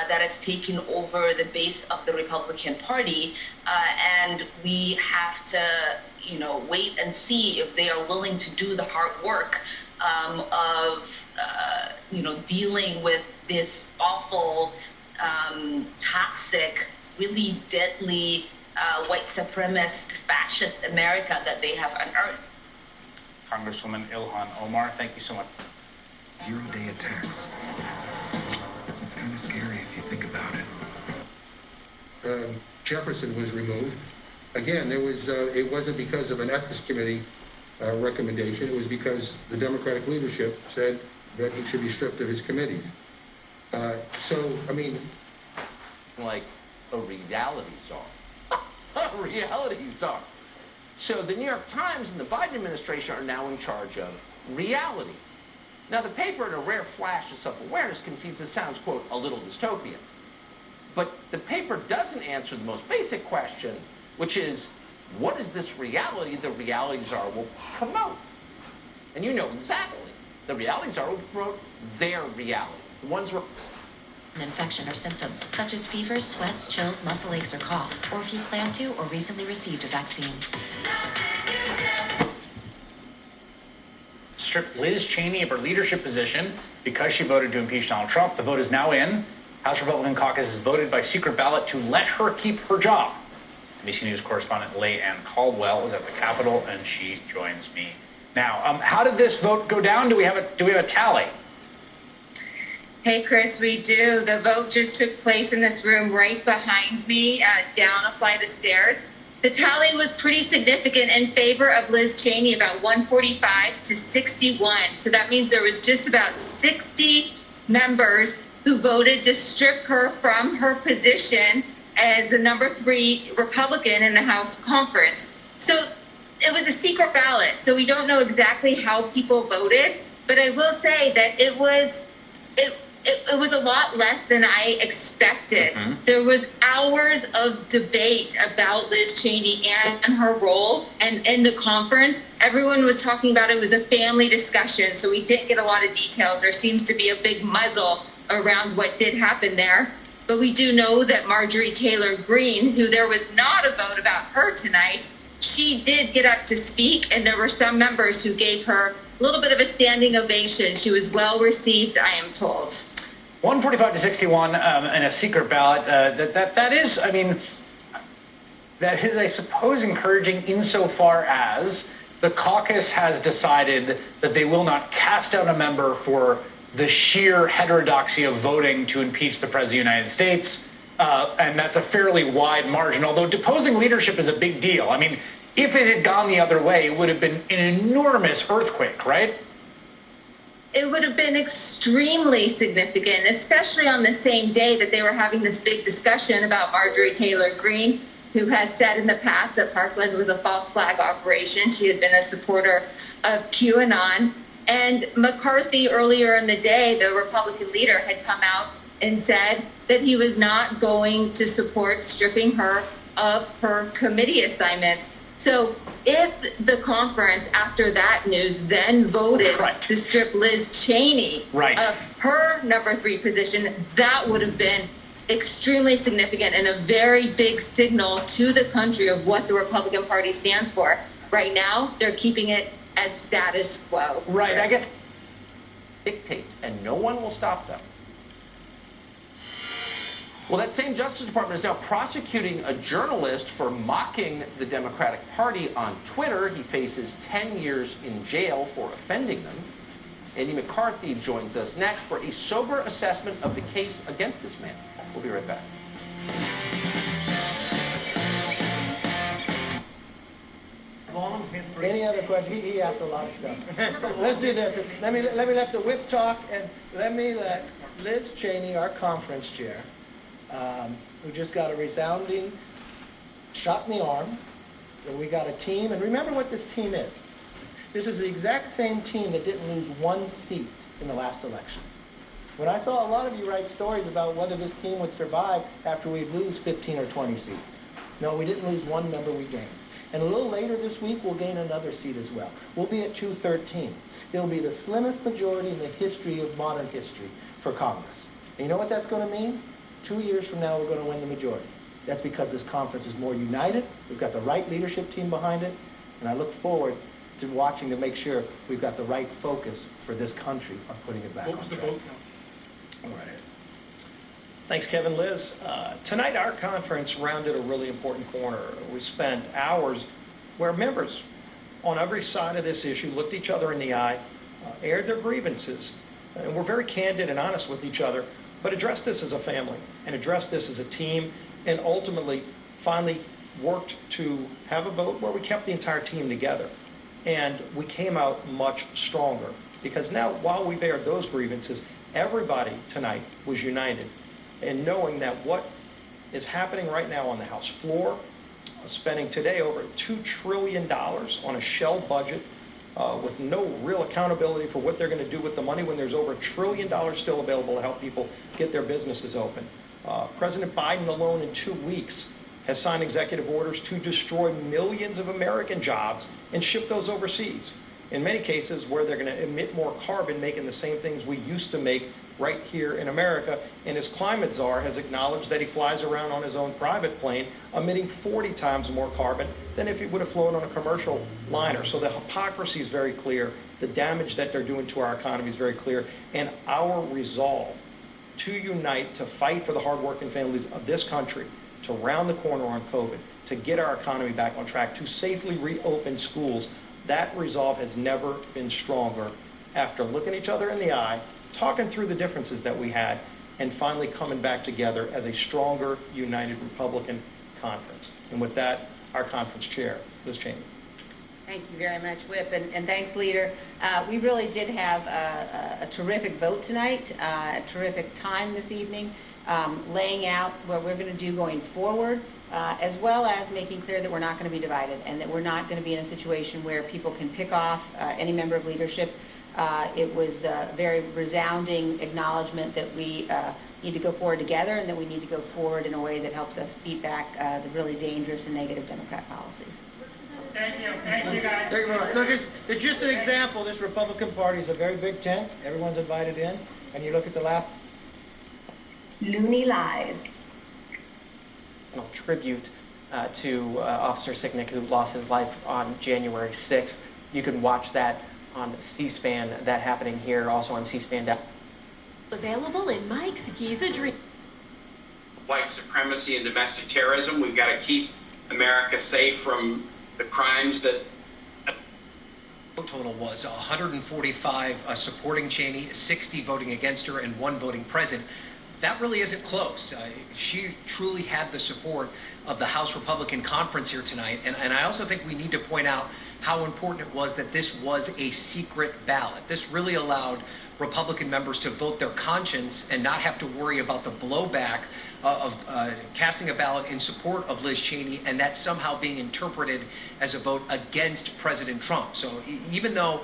that has taken over the base of the Republican Party, and we have to, wait and see if they are willing to do the hard work of, dealing with this awful, toxic, really deadly white supremacist, fascist America that they have unearthed. Congresswoman Ilhan Omar, thank you so much. Zero-day attacks. It's kind of scary if you think about it. Jefferson was removed. Again, it wasn't because of an ethics committee recommendation. It was because the Democratic leadership said that he should be stripped of his committees. Like a reality czar. A reality czar. So the New York Times and the Biden administration are now in charge of reality. Now the paper, in a rare flash of self-awareness, concedes this sounds, quote, a little dystopian. But the paper doesn't answer the most basic question, which is, what is this reality the reality czar will promote? And you know exactly. The reality czar will promote their reality. The ones where An infection or symptoms, such as fevers, sweats, chills, muscle aches, or coughs, or if you plan to or recently received a vaccine. Stripped Liz Cheney of her leadership position because she voted to impeach Donald Trump. The vote is now in. House Republican caucus has voted by secret ballot to let her keep her job. NBC News correspondent Leigh Ann Caldwell is at the Capitol, and she joins me now. How did this vote go down? Do we have a tally? Hey, Chris, we do. The vote just took place in this room right behind me, down a flight of stairs. The tally was pretty significant in favor of Liz Cheney, about 145 to 61. So that means there was just about 60 members who voted to strip her from her position as the number 3 Republican in the House conference. So it was a secret ballot, so we don't know exactly how people voted. But I will say that it was a lot less than I expected. There was hours of debate about Liz Cheney and her role, and in the conference, everyone was talking about it was a family discussion, so we didn't get a lot of details. There seems to be a big muzzle around what did happen there. But we do know that Marjorie Taylor Greene, who there was not a vote about her tonight, she did get up to speak, and there were some members who gave her a little bit of a standing ovation. She was well received, I am told. 145 to 61 and a secret ballot. That is, I mean, that is, I suppose, encouraging insofar as the caucus has decided that they will not cast out a member for the sheer heterodoxy of voting to impeach the President of the United States. And that's a fairly wide margin, although deposing leadership is a big deal. I mean, if it had gone the other way, it would have been an enormous earthquake, right? It would have been extremely significant, especially on the same day that they were having this big discussion about Marjorie Taylor Greene, who has said in the past that Parkland was a false flag operation. She had been a supporter of QAnon. And McCarthy, earlier in the day, the Republican leader, had come out and said that he was not going to support stripping her of her committee assignments. So if the conference, after that news, then voted to strip Liz Cheney of her number 3 position, that would have been extremely significant and a very big signal to the country of what the Republican Party stands for. Right now, they're keeping it as status quo. Right, I guess. Dictates, and no one will stop them. Well, that same Justice Department is now prosecuting a journalist for mocking the Democratic Party on Twitter. He faces 10 years in jail for offending them. Andy McCarthy joins us next for a sober assessment of the case against this man. We'll be right back. Any other questions? He asked a lot of stuff. Let's do this. Let me let the whip talk, and let Liz Cheney, our conference chair, who just got a resounding shot in the arm, that we got a team, and remember what this team is. This is the exact same team that didn't lose 1 seat in the last election. When I saw a lot of you write stories about whether this team would survive after we lose 15 or 20 seats. No, we didn't lose 1 member, we gained. And a little later this week, we'll gain another seat as well. We'll be at 213. It'll be the slimmest majority in the history of modern history for Congress. And you know what that's going to mean? 2 years from now, we're going to win the majority. That's because this conference is more united. We've got the right leadership team behind it. And I look forward to watching to make sure we've got the right focus for this country on putting it back on track. All right. Thanks, Kevin. Liz, tonight our conference rounded a really important corner. We spent hours where members on every side of this issue looked each other in the eye, aired their grievances, and were very candid and honest with each other, but addressed this as a family and addressed this as a team, and ultimately finally worked to have a vote where we kept the entire team together. And we came out much stronger because now, while we've aired those grievances, everybody tonight was united in knowing that what is happening right now on the House floor, spending today over $2 trillion on a shell budget with no real accountability for what they're going to do with the money when there's over $1 trillion still available to help people get their businesses open. President Biden alone in 2 weeks has signed executive orders to destroy millions of American jobs and ship those overseas. In many cases where they're going to emit more carbon, making the same things we used to make right here in America. And his climate czar has acknowledged that he flies around on his own private plane, emitting 40 times more carbon than if he would have flown on a commercial liner. So the hypocrisy is very clear. The damage that they're doing to our economy is very clear. And our resolve to unite, to fight for the hardworking families of this country, to round the corner on COVID, to get our economy back on track, to safely reopen schools, that resolve has never been stronger after looking each other in the eye, talking through the differences that we had, and finally coming back together as a stronger, united Republican conference. And with that, our conference chair, Liz Cheney. Thank you very much, Whip, and thanks, Leader. We really did have a terrific vote tonight, a terrific time this evening. laying out what we're going to do going forward, as well as making clear that we're not going to be divided and that we're not going to be in a situation where people can pick off any member of leadership. It was a very resounding acknowledgement that we need to go forward together and that we need to go forward in a way that helps us beat back the really dangerous and negative Democrat policies. Thank you guys. Thank you very much. Look, it's just an example. This Republican Party is a very big tent. Everyone's invited in, and you look at the last. Looney lies. Tribute to Officer Sicknick, who lost his life on January 6th. You can watch that on C-SPAN, that happening here, also on C-SPAN. Available in Mike's Giza Dream. White supremacy and domestic terrorism. We've got to keep America safe from the crimes that. Total was 145 supporting Cheney, 60 voting against her, and 1 voting present. That really isn't close. She truly had the support of the House Republican Conference here tonight. And I also think we need to point out how important it was that this was a secret ballot. This really allowed Republican members to vote their conscience and not have to worry about the blowback of casting a ballot in support of Liz Cheney and that somehow being interpreted as a vote against President Trump. So even though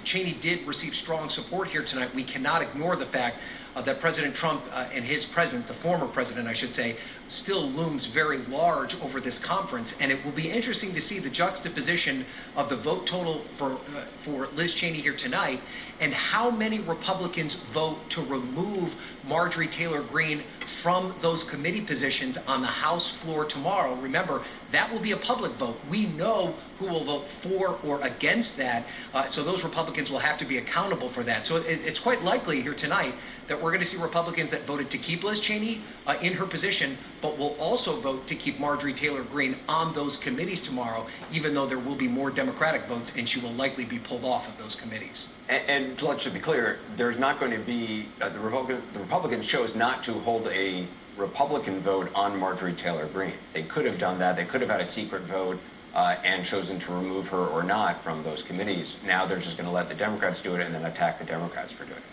Cheney did receive strong support here tonight, we cannot ignore the fact that President Trump and his presence, the former president, I should say, still looms very large over this conference. And it will be interesting to see the juxtaposition of the vote total for Liz Cheney here tonight and how many Republicans vote to remove Marjorie Taylor Greene from those committee positions on the House floor tomorrow. Remember, that will be a public vote. We know who will vote for or against that, so those Republicans will have to be accountable for that. So it's quite likely here tonight that we're going to see Republicans that voted to keep Liz Cheney in her position, but will also vote to keep Marjorie Taylor Greene on those committees tomorrow, even though there will be more Democratic votes and she will likely be pulled off of those committees. And let's be clear, there's not going to be, the Republicans chose not to hold a Republican vote on Marjorie Taylor Greene. They could have done that. They could have had a secret vote and chosen to remove her or not from those committees. Now they're just going to let the Democrats do it and then attack the Democrats for doing it.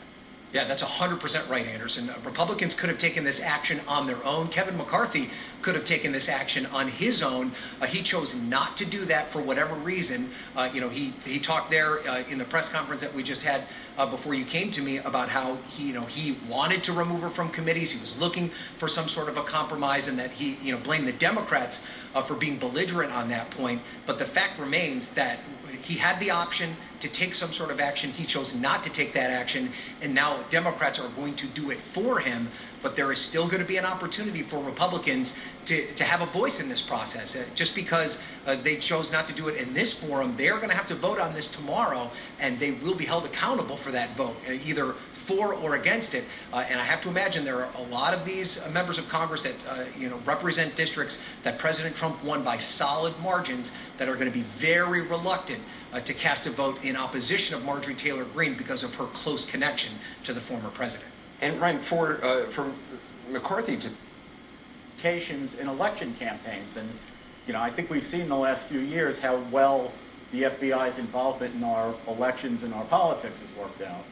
Yeah, that's 100% right, Anderson. Republicans could have taken this action on their own. Kevin McCarthy could have taken this action on his own. He chose not to do that for whatever reason. He talked there in the press conference that we just had before you came to me about how he wanted to remove her from committees. He was looking for some sort of a compromise, and that he blamed the Democrats for being belligerent on that point. But the fact remains that he had the option to take some sort of action. He chose not to take that action, and now Democrats are going to do it for him. But there is still going to be an opportunity for Republicans to have a voice in this process. Just because they chose not to do it in this forum, they're going to have to vote on this tomorrow, and they will be held accountable for that vote, either for or against it. And I have to imagine there are a lot of these members of Congress that represent districts that President Trump won by solid margins that are going to be very reluctant to cast a vote in opposition of Marjorie Taylor Greene because of her close connection to the former president. And Ryan, for McCarthy to in election campaigns, and I think we've seen in the last few years how well the FBI's involvement in our elections and our politics has worked out.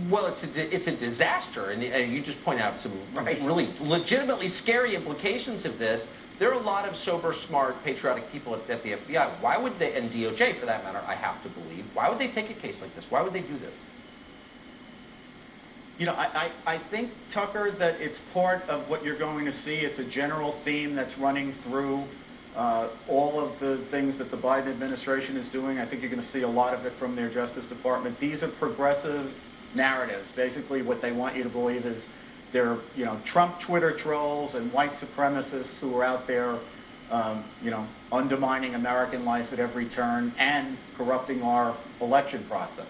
Well, it's a disaster, and you just point out some really legitimately scary implications of this. There are a lot of sober, smart, patriotic people at the FBI. Why would they, and DOJ for that matter, I have to believe, why would they take a case like this? Why would they do this? I think, Tucker, that it's part of what you're going to see. It's a general theme that's running through all of the things that the Biden administration is doing. I think you're going to see a lot of it from their Justice Department. These are progressive narratives. Basically, what they want you to believe is they're, Trump Twitter trolls and white supremacists who are out there, undermining American life at every turn and corrupting our election process.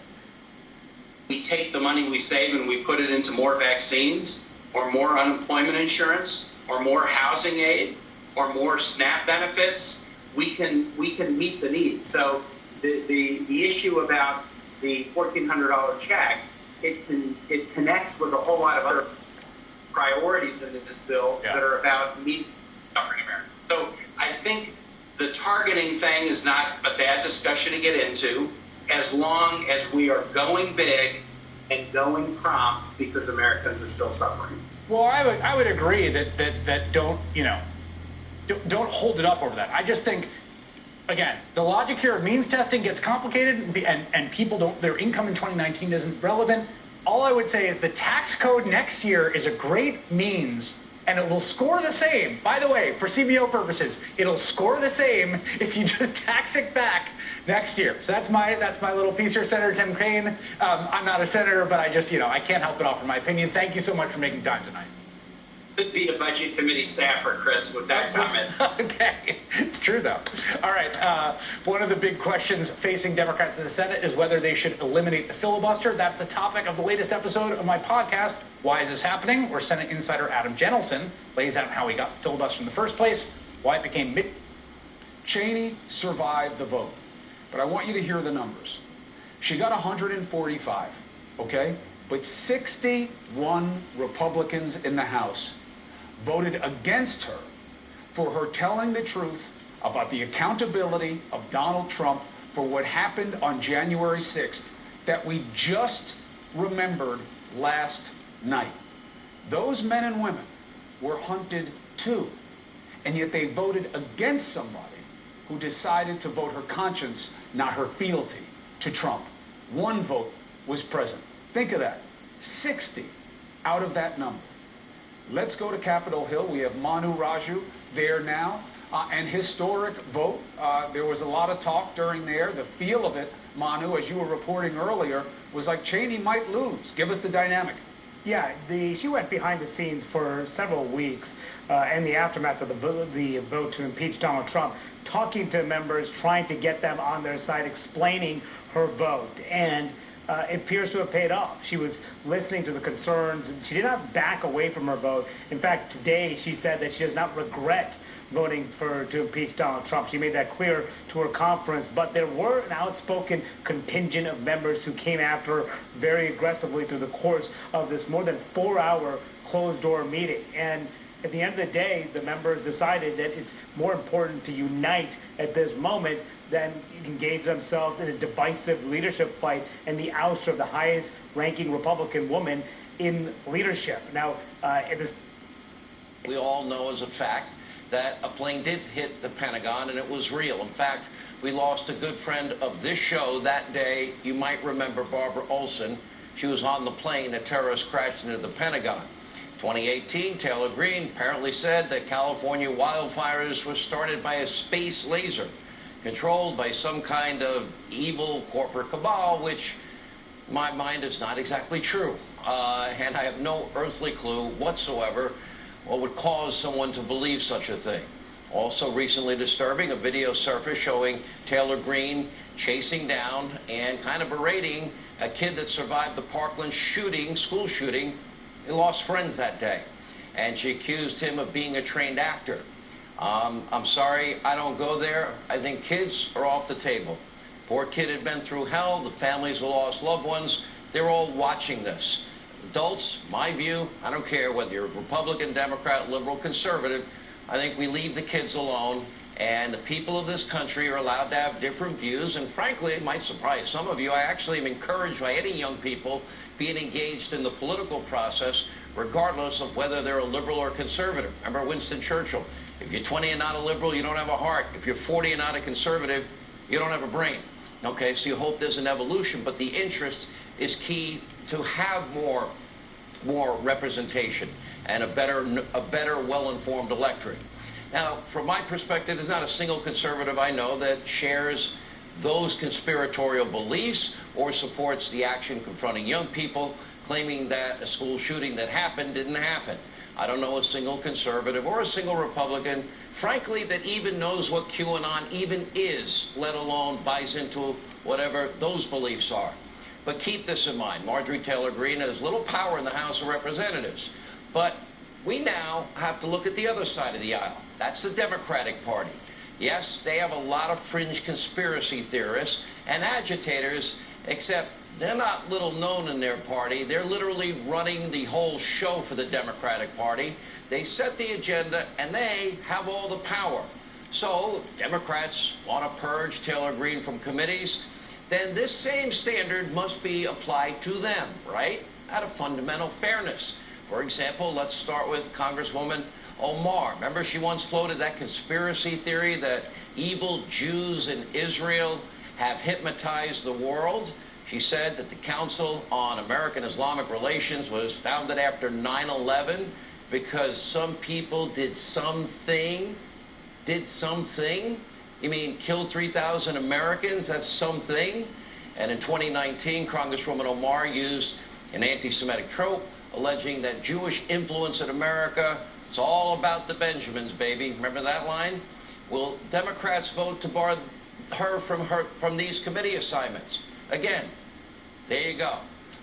We take the money we save and we put it into more vaccines or more unemployment insurance or more housing aid or more SNAP benefits. We can meet the need. So the issue about the $1,400 check, it connects with a whole lot of other priorities in this bill that are about meeting suffering America. So I think the targeting thing is not a bad discussion to get into, as long as we are going big and going prompt, because Americans are still suffering. Well, I would agree that don't, you know, don't hold it up over that. I just think, again, the logic here of means testing gets complicated, and people don't, their income in 2019 isn't relevant. All I would say is the tax code next year is a great means, and it will score the same. By the way, for CBO purposes, it'll score the same if you just tax it back next year. So that's my little piece here, Senator Tim Kaine. I'm not a senator, but I just, you know, I can't help but offer my opinion. Thank you so much for making time tonight. Could be a budget committee staffer, Chris, with that comment. Okay, it's true though. All right, one of the big questions facing Democrats in the Senate is whether they should eliminate the filibuster. That's the topic of the latest episode of my podcast, Why Is This Happening?, where Senate insider Adam Jenelson lays out how he got the filibuster in the first place, why it became Cheney survived the vote, but I want you to hear the numbers. She got 145, okay? But 61 Republicans in the House voted against her for her telling the truth about the accountability of Donald Trump for what happened on January 6th that we just remembered last night. Those men and women were hunted too, and yet they voted against somebody who decided to vote her conscience, not her fealty, to Trump. One vote was present. Think of that. 60 out of that number. Let's go to Capitol Hill. We have Manu Raju there now. An historic vote. There was a lot of talk during there. The feel of it, Manu, as you were reporting earlier, was like Cheney might lose. Give us the dynamic. Yeah, she went behind the scenes for several weeks in the aftermath of the vote to impeach Donald Trump, talking to members, trying to get them on their side, explaining her vote. And it appears to have paid off. She was listening to the concerns. She did not back away from her vote. In fact, today she said that she does not regret voting to impeach Donald Trump. She made that clear to her conference, but there were an outspoken contingent of members who came after her very aggressively through the course of this more than 4-hour closed-door meeting. And at the end of the day, the members decided that it's more important to unite at this moment than engage themselves in a divisive leadership fight and the ouster of the highest-ranking Republican woman in leadership. Now, we all know as a fact that a plane did hit the Pentagon, and it was real. In fact, we lost a good friend of this show that day. You might remember Barbara Olson. She was on the plane. A terrorist crashed into the Pentagon. 2018, Taylor Greene apparently said that California wildfires were started by a space laser controlled by some kind of evil corporate cabal, which in my mind is not exactly true. And I have no earthly clue whatsoever what would cause someone to believe such a thing. Also recently disturbing, a video surfaced showing Taylor Greene chasing down and kind of berating a kid that survived the Parkland shooting, school shooting. He lost friends that day. And she accused him of being a trained actor. I'm sorry, I don't go there. I think kids are off the table. Poor kid had been through hell. The families who lost loved ones. They're all watching this. Adults, my view, I don't care whether you're Republican, Democrat, liberal, conservative, I think we leave the kids alone, and the people of this country are allowed to have different views, and frankly, it might surprise some of you. I actually am encouraged by any young people being engaged in the political process, regardless of whether they're a liberal or conservative. Remember Winston Churchill, if you're 20 and not a liberal, you don't have a heart. If you're 40 and not a conservative, you don't have a brain. Okay, so you hope there's an evolution, but the interest is key to have more representation and a better well-informed electorate. Now, from my perspective, there's not a single conservative I know that shares those conspiratorial beliefs or supports the action confronting young people, claiming that a school shooting that happened didn't happen. I don't know a single conservative or a single Republican, frankly, that even knows what QAnon even is, let alone buys into whatever those beliefs are. But keep this in mind, Marjorie Taylor Greene has little power in the House of Representatives. But we now have to look at the other side of the aisle. That's the Democratic Party. Yes, they have a lot of fringe conspiracy theorists and agitators, except they're not little known in their party. They're literally running the whole show for the Democratic Party. They set the agenda, and they have all the power. So Democrats want to purge Taylor Greene from committees. Then this same standard must be applied to them, right? Out of fundamental fairness. For example, let's start with Congresswoman Omar. Remember, she once floated that conspiracy theory that evil Jews in Israel have hypnotized the world. She said that the Council on American Islamic Relations was founded after 9/11 because some people did something. You mean killed 3,000 Americans? That's something. And in 2019, Congresswoman Omar used an anti-Semitic trope, alleging that Jewish influence in America, it's all about the Benjamins, baby. Remember that line? Will Democrats vote to bar her from these committee assignments? Again, there you go.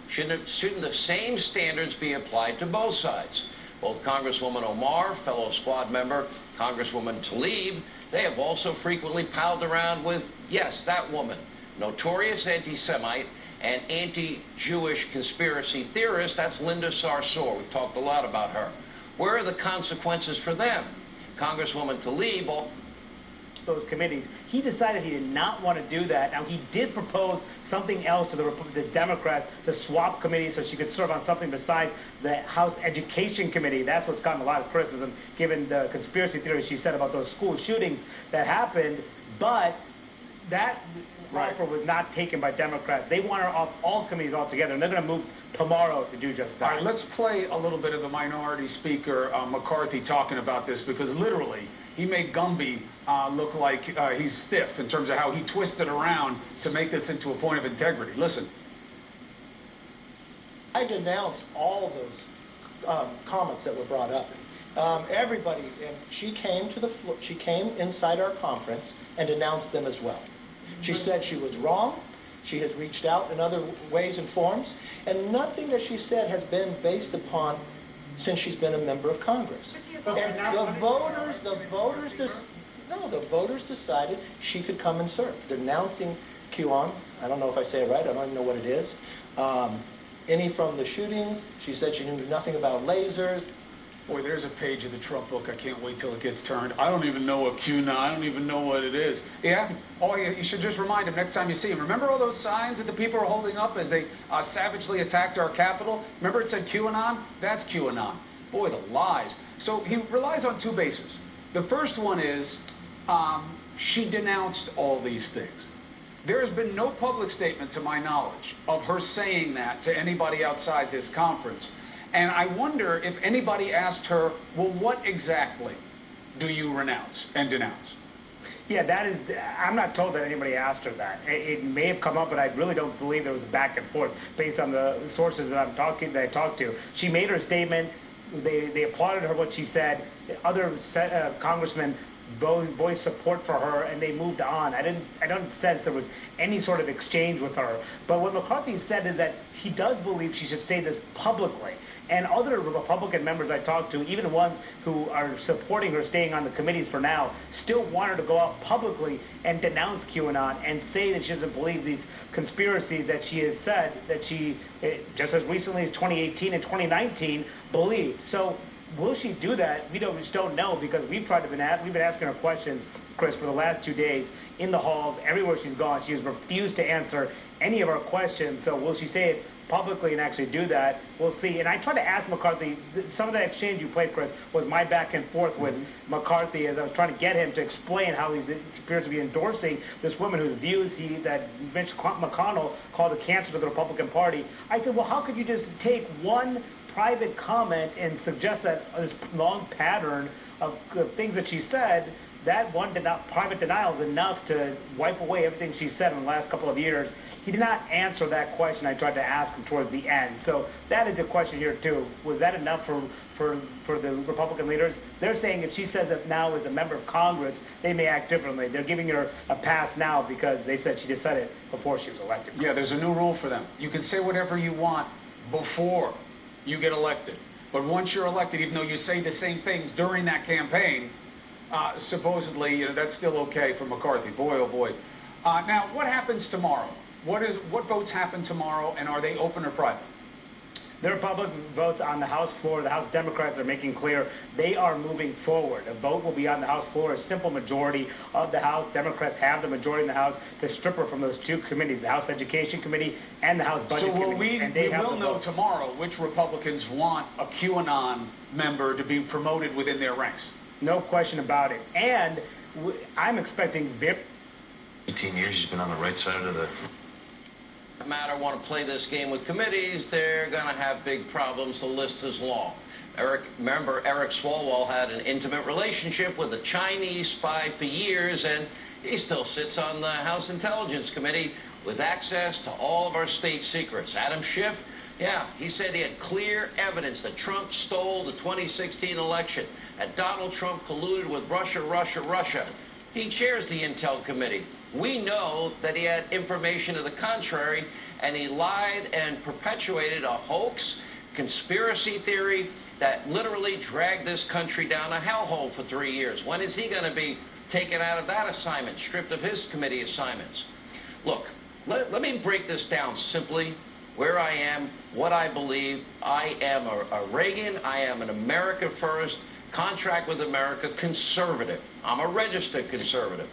Shouldn't the same standards be applied to both sides? Both Congresswoman Omar, fellow squad member Congresswoman Tlaib, they have also frequently palled around with, yes, that woman, notorious anti-Semite and anti-Jewish conspiracy theorist, that's Linda Sarsour. We've talked a lot about her. Where are the consequences for them? Congresswoman Tlaib, those committees. He decided he did not want to do that. Now, he did propose something else to the Democrats to swap committees so she could serve on something besides the House Education Committee. That's what's gotten a lot of criticism, given the conspiracy theories she said about those school shootings that happened. But that offer was not taken by Democrats. They want her off all committees altogether, and they're going to move tomorrow to do just that. All right, let's play a little bit of the Minority Speaker McCarthy talking about this, because literally he made Gumby look like he's stiff in terms of how he twisted around to make this into a point of integrity. Listen. I denounced all those comments that were brought up. Everybody, and she came inside our conference and denounced them as well. She said she was wrong. She has reached out in other ways and forms, and nothing that she said has been based upon since she's been a member of Congress. And the voters decided she could come and serve. Denouncing QAnon, I don't know if I say it right, I don't even know what it is. Any from the shootings, she said she knew nothing about lasers. Boy, there's a page of the Trump book. I can't wait till it gets turned. I don't even know what QAnon, I don't even know what it is. Yeah? Oh, you should just remind him next time you see him. Remember all those signs that the people are holding up as they savagely attacked our Capitol? Remember it said QAnon? That's QAnon. Boy, the lies. So he relies on two bases. The first one is she denounced all these things. There has been no public statement, to my knowledge, of her saying that to anybody outside this conference. And I wonder if anybody asked her, well, what exactly do you renounce and denounce? Yeah, that is, I'm not told that anybody asked her that. It may have come up, but I really don't believe there was a back and forth based on the sources that I talked to. She made her statement. They applauded her what she said. Other congressmen voiced support for her, and they moved on. I don't sense there was any sort of exchange with her. But what McCarthy said is that he does believe she should say this publicly. And other Republican members I talked to, even ones who are supporting her staying on the committees for now, still want her to go out publicly and denounce QAnon and say that she doesn't believe these conspiracies that she has said that she, just as recently as 2018 and 2019, believed. So will she do that? We just don't know, because we've been asking her questions, Chris, for the last 2 days in the halls, everywhere she's gone. She has refused to answer any of our questions. So will she say it publicly and actually do that? We'll see. And I tried to ask McCarthy, some of that exchange you played, Chris, was my back and forth with McCarthy as I was trying to get him to explain how he appears to be endorsing this woman whose views that Mitch McConnell called a cancer to the Republican Party. I said, well, how could you just take one private comment and suggest that this long pattern of things that she said, that one private denial is enough to wipe away everything she said in the last couple of years? He did not answer that question I tried to ask him towards the end. So that is a question here too. Was that enough for the Republican leaders? They're saying if she says it now as a member of Congress, they may act differently. They're giving her a pass now because they said she just said it before she was elected. Yeah, there's a new rule for them. You can say whatever you want before you get elected. But once you're elected, even though you say the same things during that campaign, supposedly that's still okay for McCarthy. Boy, oh boy. Now, what happens tomorrow? What votes happen tomorrow, and are they open or private? The Republican votes on the House floor, the House Democrats are making clear they are moving forward. A vote will be on the House floor, a simple majority of the House. Democrats have the majority in the House to strip her from those two committees, the House Education Committee and the House Budget Committee. We will know tomorrow which Republicans want a QAnon member to be promoted within their ranks. No question about it. And I'm expecting 18 years, he's been on the right side of the... No matter want to play this game with committees, they're going to have big problems. The list is long. Remember, Eric Swalwell had an intimate relationship with a Chinese spy for years, and he still sits on the House Intelligence Committee with access to all of our state secrets. Adam Schiff, yeah, he said he had clear evidence that Trump stole the 2016 election, that Donald Trump colluded with Russia. He chairs the Intel Committee. We know that he had information to the contrary, and he lied and perpetuated a hoax, conspiracy theory that literally dragged this country down a hellhole for 3 years. When is he going to be taken out of that assignment, stripped of his committee assignments? Look, let me break this down simply, where I am, what I believe. I am a Reagan, I am an America First, contract with America conservative. I'm a registered conservative.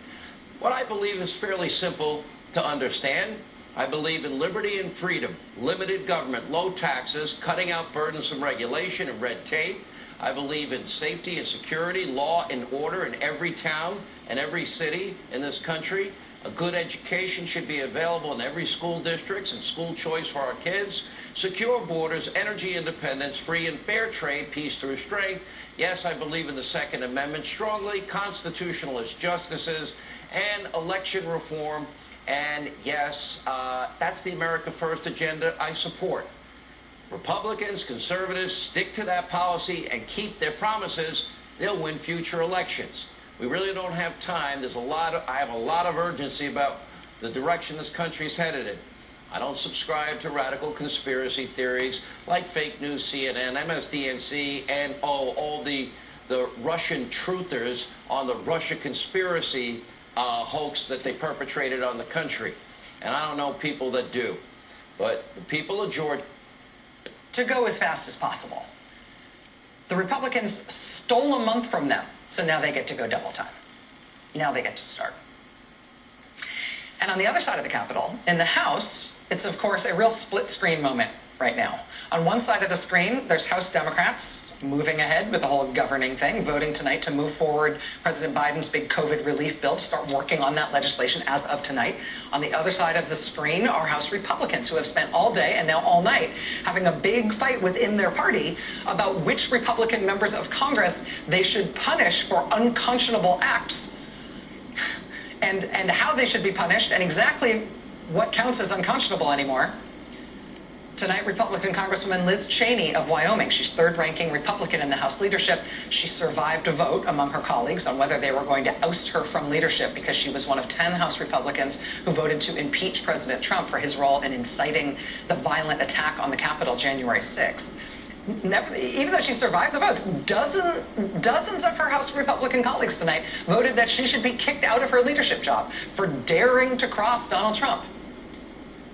What I believe is fairly simple to understand. I believe in liberty and freedom, limited government, low taxes, cutting out burdensome regulation and red tape. I believe in safety and security, law and order in every town and every city in this country. A good education should be available in every school districts and school choice for our kids. Secure borders, energy independence, free and fair trade, peace through strength. Yes, I believe in the Second Amendment strongly, constitutionalist justices, and election reform. And yes, that's the America First agenda I support. Republicans, conservatives, stick to that policy and keep their promises. They'll win future elections. We really don't have time. I have a lot of urgency about the direction this country's headed in. I don't subscribe to radical conspiracy theories like fake news, CNN, MSNBC, and all the Russian truthers on the Russia conspiracy hoax that they perpetrated on the country. And I don't know people that do. But the people of Georgia... To go as fast as possible. The Republicans stole a month from them, so now they get to go double time. Now they get to start. And on the other side of the Capitol, in the House, it's of course a real split screen moment right now. On one side of the screen, there's House Democrats moving ahead with the whole governing thing, voting tonight to move forward President Biden's big COVID relief bill, to start working on that legislation as of tonight. On the other side of the screen are House Republicans who have spent all day and now all night having a big fight within their party about which Republican members of Congress they should punish for unconscionable acts and how they should be punished and exactly what counts as unconscionable anymore. Tonight, Republican Congresswoman Liz Cheney of Wyoming, she's third-ranking Republican in the House leadership. She survived a vote among her colleagues on whether they were going to oust her from leadership because she was one of 10 House Republicans who voted to impeach President Trump for his role in inciting the violent attack on the Capitol January 6th. Even though she survived the votes, dozens of her House Republican colleagues tonight voted that she should be kicked out of her leadership job for daring to cross Donald Trump.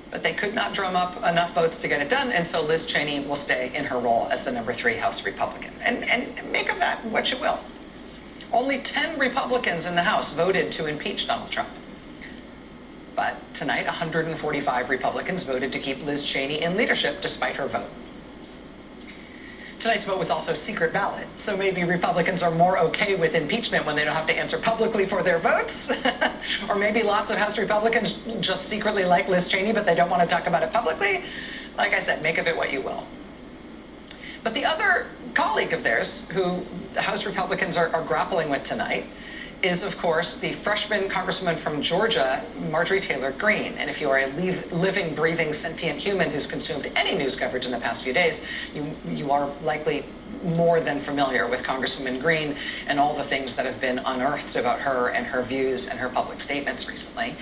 But they could not drum up enough votes to get it done, and so Liz Cheney will stay in her role as the number 3 House Republican. And make of that what you will. Only 10 Republicans in the House voted to impeach Donald Trump. But tonight, 145 Republicans voted to keep Liz Cheney in leadership despite her vote. Tonight's vote was also secret ballot, so maybe Republicans are more okay with impeachment when they don't have to answer publicly for their votes. Or maybe lots of House Republicans just secretly like Liz Cheney, but they don't want to talk about it publicly. Like I said, make of it what you will. But the other colleague of theirs, who the House Republicans are grappling with tonight, is, of course, the freshman congresswoman from Georgia, Marjorie Taylor Greene. And if you are a living, breathing, sentient human who's consumed any news coverage in the past few days, you are likely more than familiar with Congresswoman Greene and all the things that have been unearthed about her and her views and her public statements recently,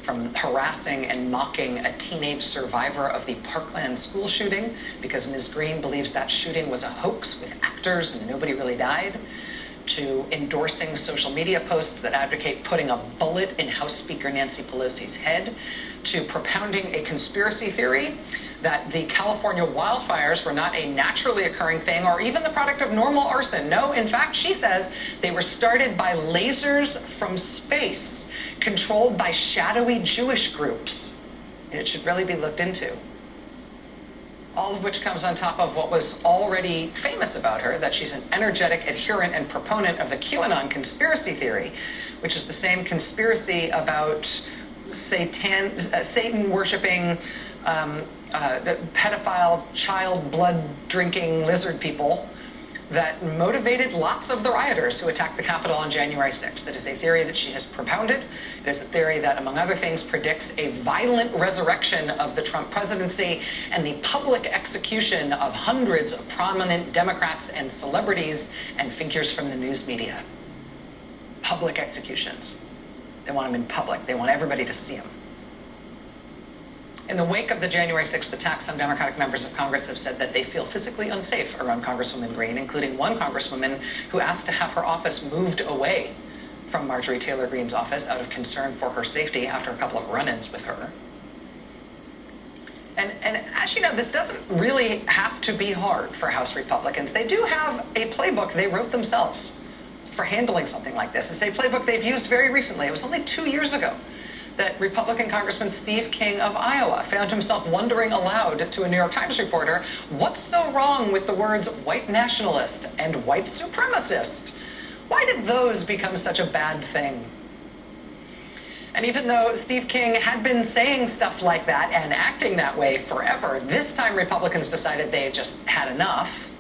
from harassing and mocking a teenage survivor of the Parkland school shooting because Ms. Greene believes that shooting was a hoax with actors and nobody really died, to endorsing social media posts that advocate putting a bullet in House Speaker Nancy Pelosi's head, to propounding a conspiracy theory that the California wildfires were not a naturally occurring thing or even the product of normal arson. No, in fact, she says they were started by lasers from space, controlled by shadowy Jewish groups. And it should really be looked into. All of which comes on top of what was already famous about her, that she's an energetic adherent and proponent of the QAnon conspiracy theory, which is the same conspiracy about Satan-worshipping, pedophile, child blood-drinking lizard people that motivated lots of the rioters who attacked the Capitol on January 6th. That is a theory that she has propounded. It is a theory that, among other things, predicts a violent resurrection of the Trump presidency and the public execution of hundreds of prominent Democrats and celebrities and figures from the news media. Public executions. They want them in public. They want everybody to see them. In the wake of the January 6th attacks, some Democratic members of Congress have said that they feel physically unsafe around Congresswoman Greene, including one congresswoman who asked to have her office moved away from Marjorie Taylor Greene's office out of concern for her safety after a couple of run-ins with her. And as you know, this doesn't really have to be hard for House Republicans. They do have a playbook they wrote themselves for handling something like this. It's a playbook they've used very recently. It was only 2 years ago that Republican Congressman Steve King of Iowa found himself wondering aloud to a New York Times reporter, what's so wrong with the words white nationalist and white supremacist? Why did those become such a bad thing? And even though Steve King had been saying stuff like that and acting that way forever, this time Republicans decided they had just had enough.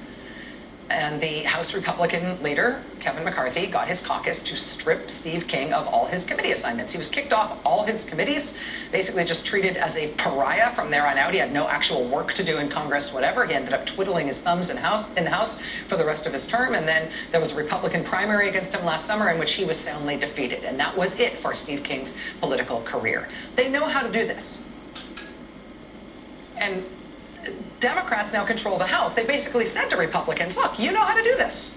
And the House Republican leader, Kevin McCarthy, got his caucus to strip Steve King of all his committee assignments. He was kicked off all his committees, basically just treated as a pariah from there on out. He had no actual work to do in Congress, whatever. He ended up twiddling his thumbs in the House for the rest of his term. And then there was a Republican primary against him last summer in which he was soundly defeated. And that was it for Steve King's political career. They know how to do this. And Democrats now control the House. They basically said to Republicans, look, you know how to do this.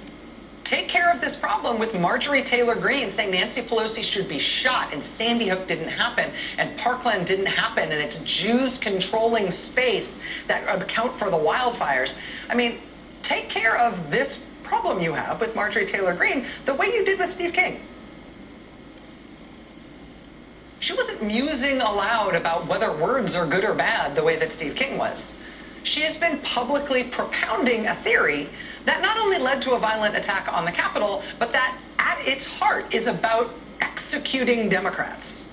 Take care of this problem with Marjorie Taylor Greene saying Nancy Pelosi should be shot and Sandy Hook didn't happen and Parkland didn't happen and it's Jews controlling space that account for the wildfires. I mean, take care of this problem you have with Marjorie Taylor Greene the way you did with Steve King. She wasn't musing aloud about whether words are good or bad the way that Steve King was. She has been publicly propounding a theory that not only led to a violent attack on the Capitol, but that at its heart is about executing Democrats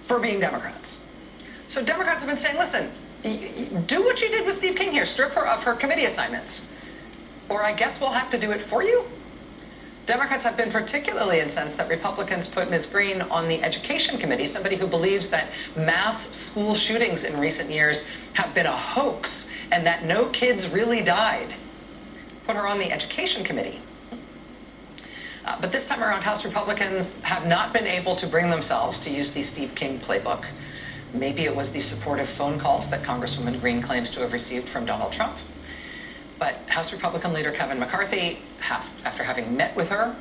for being Democrats. So Democrats have been saying, listen, do what you did with Steve King here, strip her of her committee assignments, or I guess we'll have to do it for you. Democrats have been particularly incensed that Republicans put Ms. Greene on the Education Committee, somebody who believes that mass school shootings in recent years have been a hoax and that no kids really died. Put her on the Education Committee. But this time around, House Republicans have not been able to bring themselves to use the Steve King playbook. Maybe it was the supportive phone calls that Congresswoman Greene claims to have received from Donald Trump. But House Republican leader Kevin McCarthy, after having met with her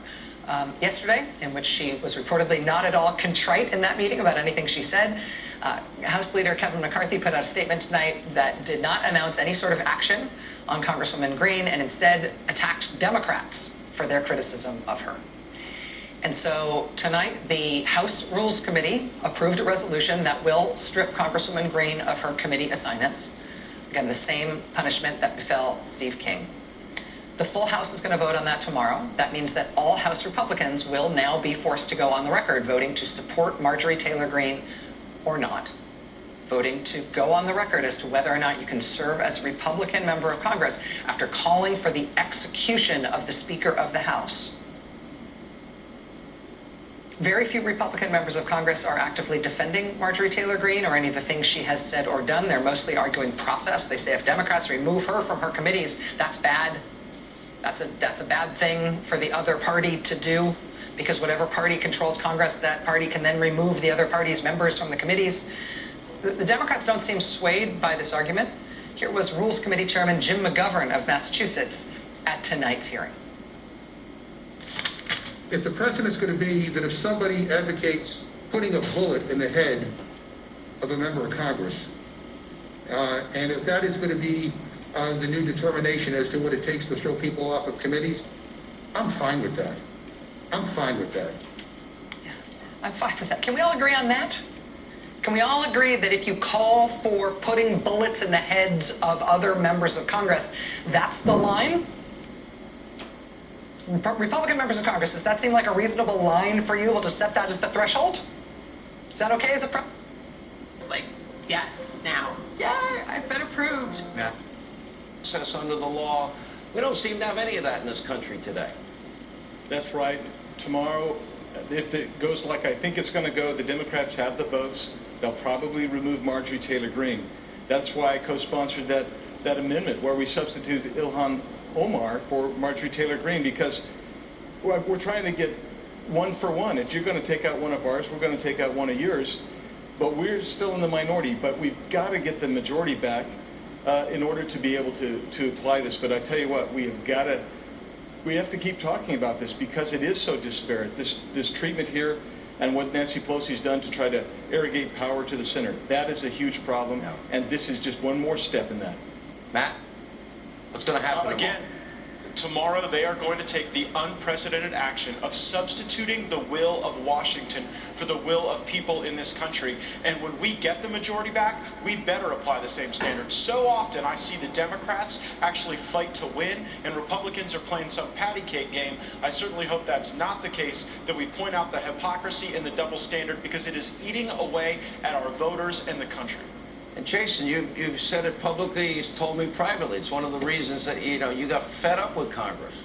yesterday, in which she was reportedly not at all contrite in that meeting about anything she said, House leader Kevin McCarthy put out a statement tonight that did not announce any sort of action on Congresswoman Greene and instead attacked Democrats for their criticism of her. And so tonight, the House Rules Committee approved a resolution that will strip Congresswoman Greene of her committee assignments. Again, the same punishment that befell Steve King. The full House is going to vote on that tomorrow. That means that all House Republicans will now be forced to go on the record voting to support Marjorie Taylor Greene or not. Voting to go on the record as to whether or not you can serve as a Republican member of Congress after calling for the execution of the Speaker of the House. Very few Republican members of Congress are actively defending Marjorie Taylor Greene or any of the things she has said or done. They're mostly arguing process. They say if Democrats remove her from her committees, that's bad. That's a bad thing for the other party to do, because whatever party controls Congress, that party can then remove the other party's members from the committees. The Democrats don't seem swayed by this argument. Here was Rules Committee Chairman Jim McGovern of Massachusetts at tonight's hearing. if the precedent's going to be that if somebody advocates putting a bullet in the head of a member of Congress, and if that is going to be the new determination as to what it takes to throw people off of committees, I'm fine with that. I'm fine with that. I'm fine with that. Can we all agree on that? Can we all agree that if you call for putting bullets in the heads of other members of Congress, that's the line? Republican members of Congress, does that seem like a reasonable line for you? We'll just set that as the threshold? Is that okay as a Like, yes, now. Yeah, I've been approved. Yeah. Access under the law. We don't seem to have any of that in this country today. That's right. Tomorrow, if it goes like I think it's going to go, the Democrats have the votes. They'll probably remove Marjorie Taylor Greene. That's why I co-sponsored that amendment where we substitute Ilhan Omar for Marjorie Taylor Greene, because we're trying to get one for one. If you're going to take out one of ours, we're going to take out one of yours. But we're still in the minority. But we've got to get the majority back in order to be able to apply this. But I tell you what, we have to keep talking about this because it is so disparate. This treatment here and what Nancy Pelosi's done to try to irrigate power to the center, that is a huge problem. And this is just one more step in that. Matt, what's going to happen again? Tomorrow they are going to take the unprecedented action of substituting the will of Washington for the will of people in this country. And when we get the majority back, we better apply the same standards. So often I see the Democrats actually fight to win and Republicans are playing some patty cake game. I certainly hope that's not the case, that we point out the hypocrisy and the double standard, because it is eating away at our voters and the country. And Jason, you've said it publicly, you've told me privately. It's one of the reasons that, you got fed up with Congress.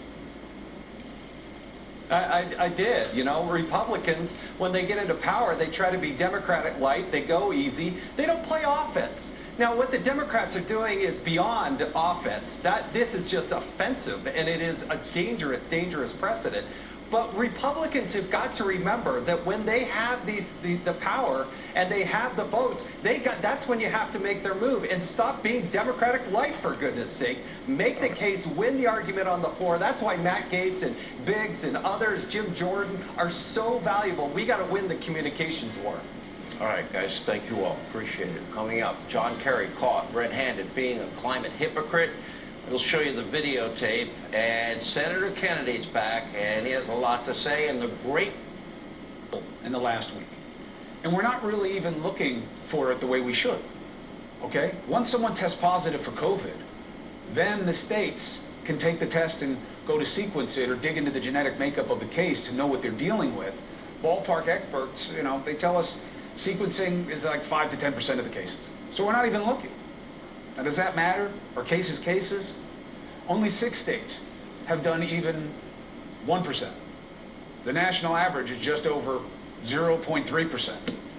I did. Republicans, when they get into power, they try to be Democratic light. They go easy. They don't play offense. Now, what the Democrats are doing is beyond offense. This is just offensive, and it is a dangerous, dangerous precedent. But Republicans have got to remember that when they have the power and they have the votes, that's when you have to make their move and stop being Democratic light, for goodness sake. Make the case, win the argument on the floor. That's why Matt Gaetz and Biggs and others, Jim Jordan, are so valuable. We got to win the communications war. All right, guys, thank you all. Appreciate it. Coming up, John Kerry caught red-handed being a climate hypocrite. We'll show you the videotape, and Senator Kennedy's back, and he has a lot to say, and the great in the last week. And we're not really even looking for it the way we should, okay? Once someone tests positive for COVID, then the states can take the test and go to sequence it or dig into the genetic makeup of the case to know what they're dealing with. Ballpark experts, they tell us sequencing is like 5 to 10% of the cases. So we're not even looking. Now, does that matter? Are cases cases? Only 6 states have done even 1%. The national average is just over 0.3%.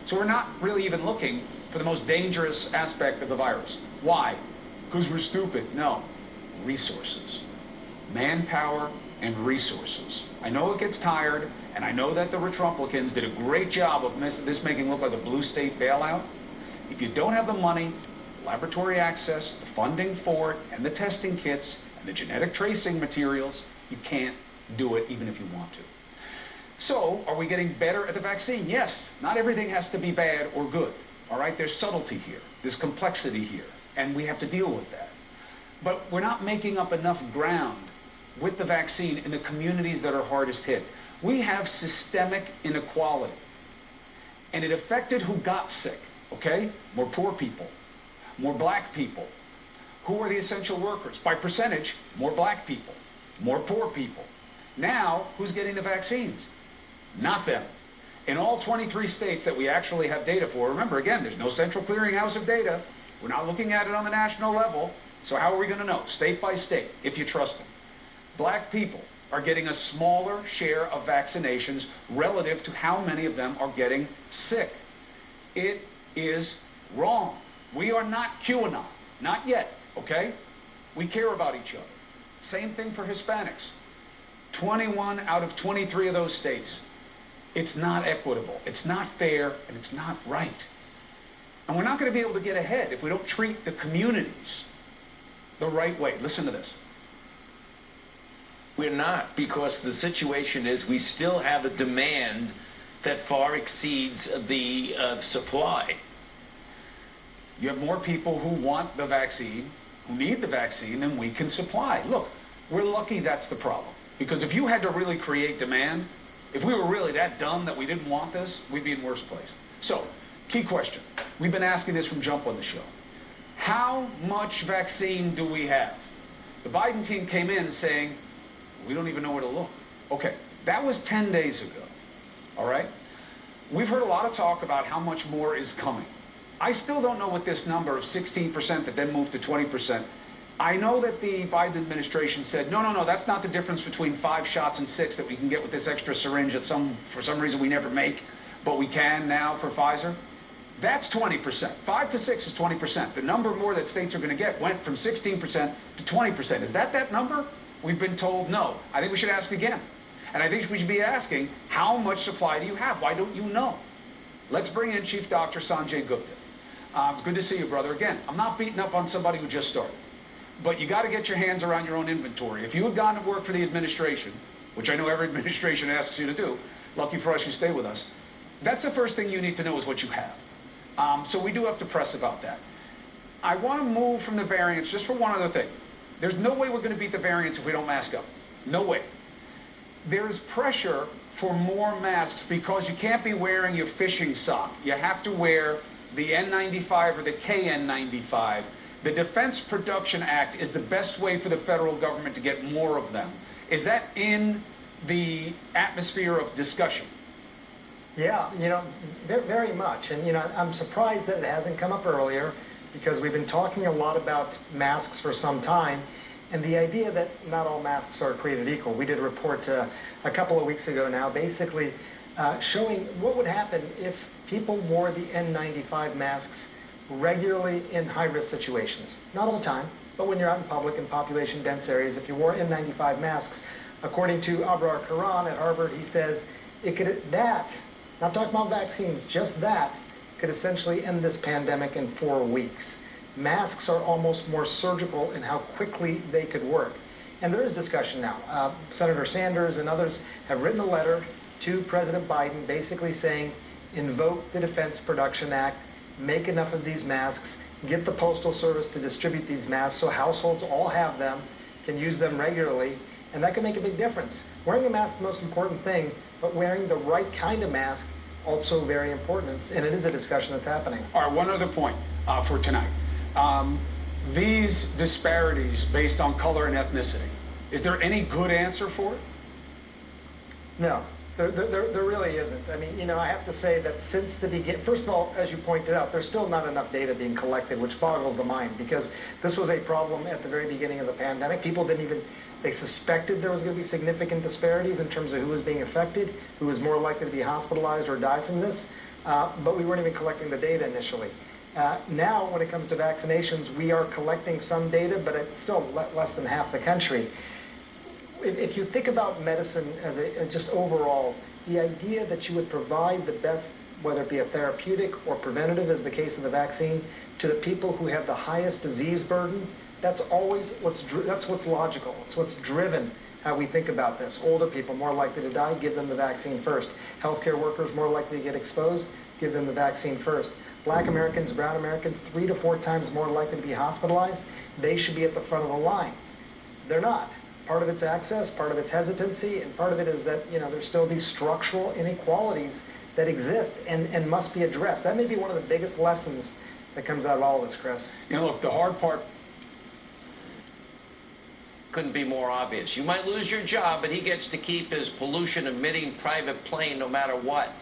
So we're not really even looking for the most dangerous aspect of the virus. Why? Because we're stupid. No. Resources. Manpower and resources. I know it gets tired, and I know that the Republicans did a great job of this making it look like a blue state bailout. If you don't have the money, laboratory access, the funding for it, and the testing kits, and the genetic tracing materials, you can't do it even if you want to. So, are we getting better at the vaccine? Yes. Not everything has to be bad or good. All right? There's subtlety here. There's complexity here. And we have to deal with that. But we're not making up enough ground with the vaccine in the communities that are hardest hit. We have systemic inequality. And it affected who got sick, okay? More poor people. More black people. Who are the essential workers? By percentage, more black people, more poor people. Now, who's getting the vaccines? Not them. In all 23 states that we actually have data for, remember, again, there's no central clearinghouse of data. We're not looking at it on the national level. So how are we going to know, state by state, if you trust them? Black people are getting a smaller share of vaccinations relative to how many of them are getting sick. It is wrong. We are not QAnon. Not yet, okay? We care about each other. Same thing for Hispanics. 21 out of 23 of those states. It's not equitable. It's not fair, and it's not right. And we're not going to be able to get ahead if we don't treat the communities the right way. Listen to this. We're not, because the situation is we still have a demand that far exceeds the supply. You have more people who want the vaccine, who need the vaccine, than we can supply. Look, we're lucky that's the problem. Because if you had to really create demand, if we were really that dumb that we didn't want this, we'd be in worse place. So, key question. We've been asking this from jump on the show. How much vaccine do we have? The Biden team came in saying, we don't even know where to look. Okay, that was 10 days ago, all right? We've heard a lot of talk about how much more is coming. I still don't know what this number of 16% that then moved to 20%. I know that the Biden administration said, no, that's not the difference between 5 shots and 6 that we can get with this extra syringe that for some reason we never make, but we can now for Pfizer. That's 20%. 5 to 6 is 20%. The number more that states are going to get went from 16% to 20%. Is that number? We've been told no. I think we should ask again. And I think we should be asking, how much supply do you have? Why don't you know? Let's bring in Chief Dr. Sanjay Gupta. It's good to see you, brother. Again, I'm not beating up on somebody who just started. But you got to get your hands around your own inventory. If you had gone to work for the administration, which I know every administration asks you to do, lucky for us you stay with us, that's the first thing you need to know is what you have. So we do have to press about that. I want to move from the variants just for one other thing. There's no way we're going to beat the variants if we don't mask up. No way. There's pressure for more masks because you can't be wearing your fishing sock. You have to wear the N95 or the KN95. The Defense Production Act is the best way for the federal government to get more of them. Is that in the atmosphere of discussion? Yeah, very much. And, I'm surprised that it hasn't come up earlier because we've been talking a lot about masks for some time. And the idea that not all masks are created equal. We did a report a couple of weeks ago now basically showing what would happen if people wore the N95 masks regularly in high-risk situations. Not all the time, but when you're out in public in population-dense areas, if you wore N95 masks, according to Abrar Karan at Harvard, he says not talking about vaccines, just that could essentially end this pandemic in 4 weeks. Masks are almost more surgical in how quickly they could work. And there is discussion now. Senator Sanders and others have written a letter to President Biden basically saying, invoke the Defense Production Act, make enough of these masks, get the Postal Service to distribute these masks so households all have them, can use them regularly, and that can make a big difference. Wearing a mask is the most important thing, but wearing the right kind of mask also very important, and it is a discussion that's happening. All right, one other point for tonight. These disparities based on color and ethnicity, is there any good answer for it? No, there really isn't. I mean, I have to say that since the beginning, first of all, as you pointed out, there's still not enough data being collected, which boggles the mind, because this was a problem at the very beginning of the pandemic. People they suspected there was going to be significant disparities in terms of who was being affected, who was more likely to be hospitalized or die from this, but we weren't even collecting the data initially. Now, when it comes to vaccinations, we are collecting some data, but it's still less than half the country. If you think about medicine as just overall, the idea that you would provide the best, whether it be a therapeutic or preventative, as the case of the vaccine, to the people who have the highest disease burden, that's always that's what's logical. It's what's driven how we think about this. Older people more likely to die, give them the vaccine first. Healthcare workers more likely to get exposed, give them the vaccine first. Black Americans, brown Americans, 3 to 4 times more likely to be hospitalized. They should be at the front of the line. They're not. Part of it's access, part of it's hesitancy, and part of it is that, there's still these structural inequalities that exist and must be addressed. That may be one of the biggest lessons that comes out of all of this, Chris. Look, the hard part couldn't be more obvious. You might lose your job, but he gets to keep his pollution-emitting private plane no matter what.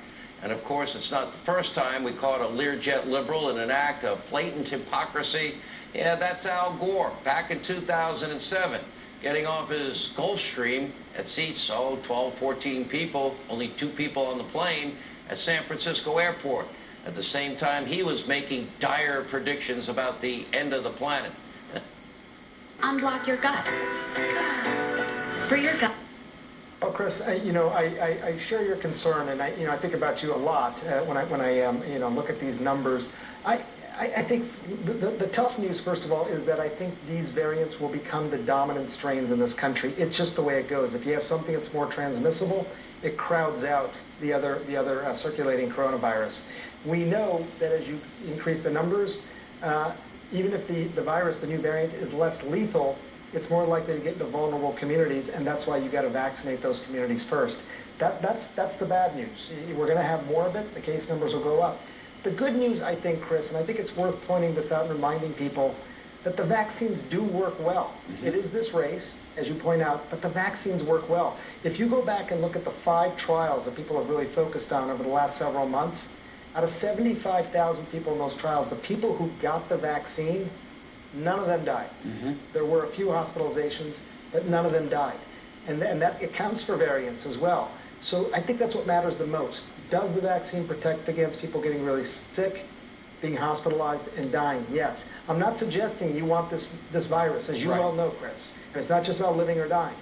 And of course, it's not the first time we caught a Learjet liberal in an act of blatant hypocrisy. Yeah, that's Al Gore, back in 2007, getting off his Gulfstream at seats, 12, 14 people, only 2 people on the plane, at San Francisco Airport. At the same time, he was making dire predictions about the end of the planet. Unblock your gut. Free your gut. Well, Chris, I share your concern, and I think about you a lot when I look at these numbers. I think the tough news, first of all, is that I think these variants will become the dominant strains in this country. It's just the way it goes. If you have something that's more transmissible, it crowds out the other circulating coronavirus. We know that as you increase the numbers, even if the virus, the new variant, is less lethal, it's more likely to get into vulnerable communities, and that's why you got to vaccinate those communities first. That's the bad news. We're going to have more of it. The case numbers will go up. The good news, I think, Chris, and I think it's worth pointing this out and reminding people, that the vaccines do work well. It is this race, as you point out, but the vaccines work well. If you go back and look at the 5 trials that people have really focused on over the last several months, out of 75,000 people in those trials, the people who got the vaccine, none of them died. There were a few hospitalizations, but none of them died. And that accounts for variants as well. So I think that's what matters the most. Does the vaccine protect against people getting really sick, being hospitalized, and dying? Yes. I'm not suggesting you want this virus, as you well know, Chris. It's not just about living or dying.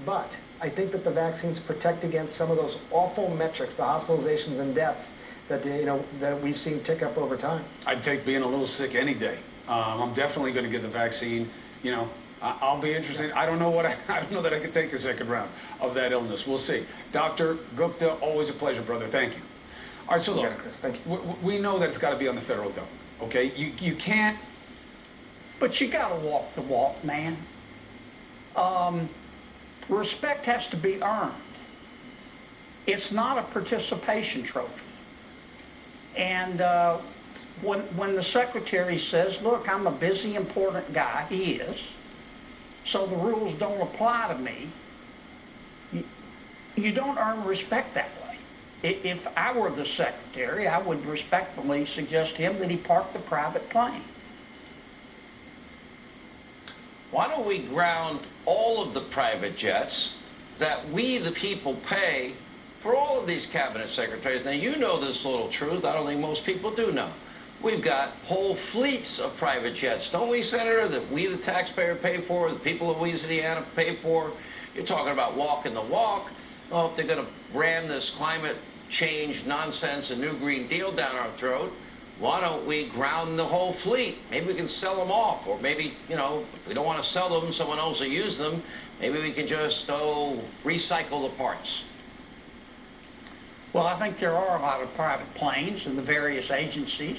But I think that the vaccines protect against some of those awful metrics, the hospitalizations and deaths that that we've seen tick up over time. I'd take being a little sick any day. I'm definitely going to get the vaccine. I'll be interested. I don't know I don't know that I could take a second round of that illness. We'll see. Dr. Gupta, always a pleasure, brother. Thank you. All right, so look, Chris, thank you. We know that it's got to be on the federal government. Okay, you can't. But you got to walk the walk, man. Respect has to be earned. It's not a participation trophy. And when the secretary says, look, I'm a busy, important guy, he is, so the rules don't apply to me, you don't earn respect that way. If I were the secretary, I would respectfully suggest to him that he park the private plane. Why don't we ground all of the private jets that we, the people, pay for all of these cabinet secretaries? Now, you know this little truth. I don't think most people do know. We've got whole fleets of private jets, don't we, Senator, that we, the taxpayer, pay for, the people of Louisiana pay for? You're talking about walking the walk. Oh, if they're going to ram this climate change nonsense and new Green Deal down our throat, why don't we ground the whole fleet? Maybe we can sell them off, or maybe, if we don't want to sell them, someone else will use them. Maybe we can just, recycle the parts. Well, I think there are a lot of private planes in the various agencies.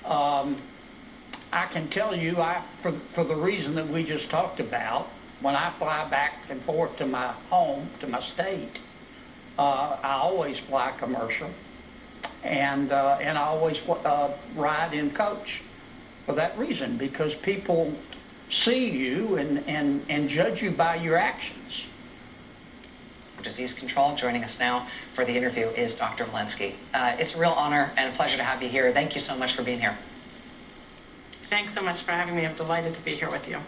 I can tell you, for the reason that we just talked about, when I fly back and forth to my home, to my state, I always fly commercial, and I always ride in coach for that reason, because people see you and judge you by your actions. Disease Control. Joining us now for the interview is Dr. Walensky. It's a real honor and a pleasure to have you here. Thank you so much for being here. Thanks so much for having me. I'm delighted to be here with you.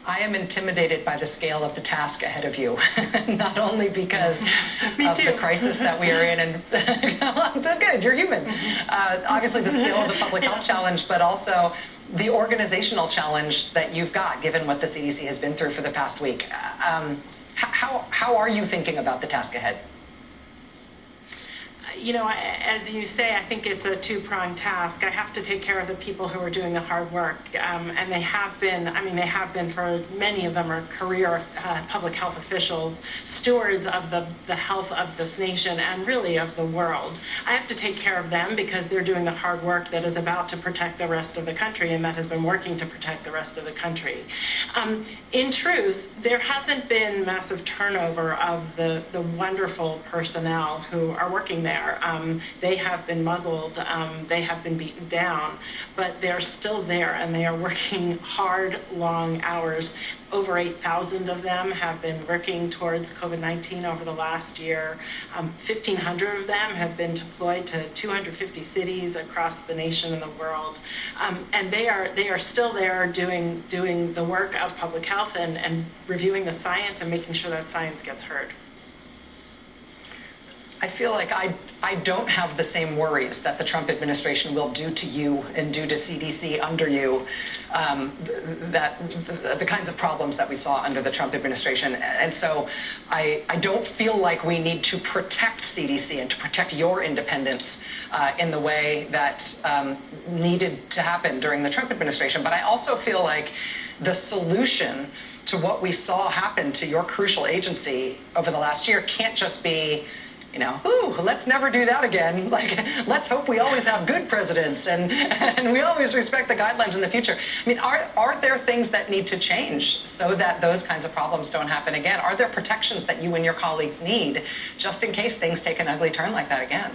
I am intimidated by the scale of the task ahead of you, not only because of the crisis that we are in, and good, you're human. Obviously the scale of the public health challenge, but also the organizational challenge that you've got, given what the CDC has been through for the past week. How are you thinking about the task ahead? As you say, I think it's a two-pronged task. I have to take care of the people who are doing the hard work, and they have been, for many of them are career public health officials, stewards of the health of this nation and really of the world. I have to take care of them because they're doing the hard work that is about to protect the rest of the country and that has been working to protect the rest of the country. In truth, there hasn't been massive turnover of the wonderful personnel who are working there. They have been muzzled, they have been beaten down, but they're still there and they are working hard, long hours. Over 8,000 of them have been working towards COVID-19 over the last year. 1,500 of them have been deployed to 250 cities across the nation and the world. And they are still there doing the work of public health and reviewing the science and making sure that science gets heard. I feel like I don't have the same worries that the Trump administration will do to you and do to CDC under you, the kinds of problems that we saw under the Trump administration. And so I don't feel like we need to protect CDC and to protect your independence in the way that needed to happen during the Trump administration. But I also feel like the solution to what we saw happen to your crucial agency over the last year can't just be, ooh, let's never do that again. Like, let's hope we always have good presidents and we always respect the guidelines in the future. I mean, are there things that need to change so that those kinds of problems don't happen again? Are there protections that you and your colleagues need just in case things take an ugly turn like that again?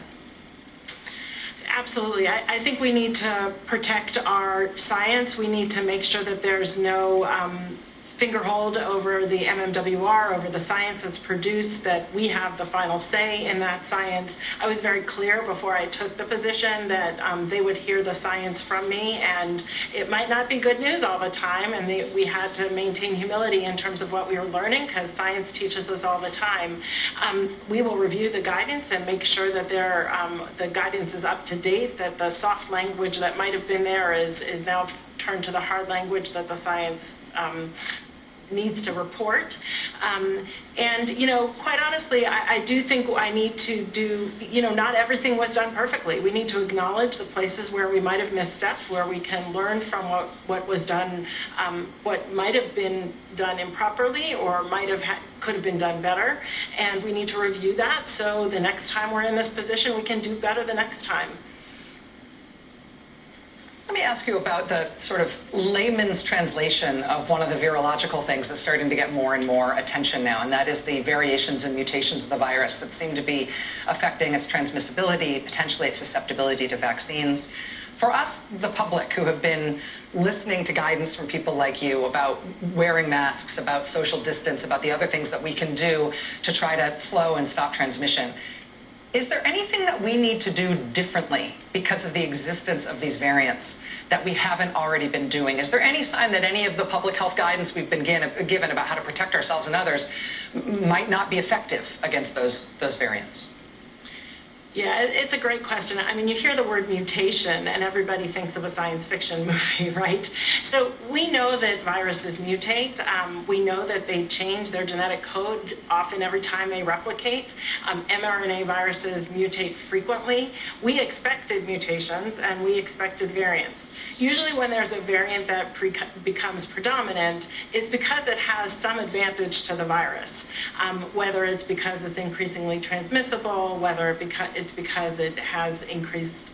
Absolutely. I think we need to protect our science. We need to make sure that there's no fingerhold over the MMWR, over the science that's produced, that we have the final say in that science. I was very clear before I took the position that they would hear the science from me, and it might not be good news all the time, and we had to maintain humility in terms of what we were learning, because science teaches us all the time. We will review the guidance and make sure that the guidance is up to date, that the soft language that might have been there is now turned to the hard language that the science needs to report. And, quite honestly, I do think I need to do, not everything was done perfectly. We need to acknowledge the places where we might have misstepped, where we can learn from what was done, what might have been done improperly or could have been done better. And we need to review that so the next time we're in this position, we can do better the next time. Let me ask you about the sort of layman's translation of one of the virological things that's starting to get more and more attention now, and that is the variations and mutations of the virus that seem to be affecting its transmissibility, potentially its susceptibility to vaccines. For us, the public, who have been listening to guidance from people like you about wearing masks, about social distance, about the other things that we can do to try to slow and stop transmission, is there anything that we need to do differently because of the existence of these variants that we haven't already been doing? Is there any sign that any of the public health guidance we've been given about how to protect ourselves and others might not be effective against those variants? Yeah, it's a great question. I mean, you hear the word mutation and everybody thinks of a science fiction movie, right? So we know that viruses mutate. We know that they change their genetic code often every time they replicate. mRNA viruses mutate frequently. We expected mutations and we expected variants. Usually when there's a variant that becomes predominant, it's because it has some advantage to the virus, whether it's because it's increasingly transmissible, whether it's because it has increased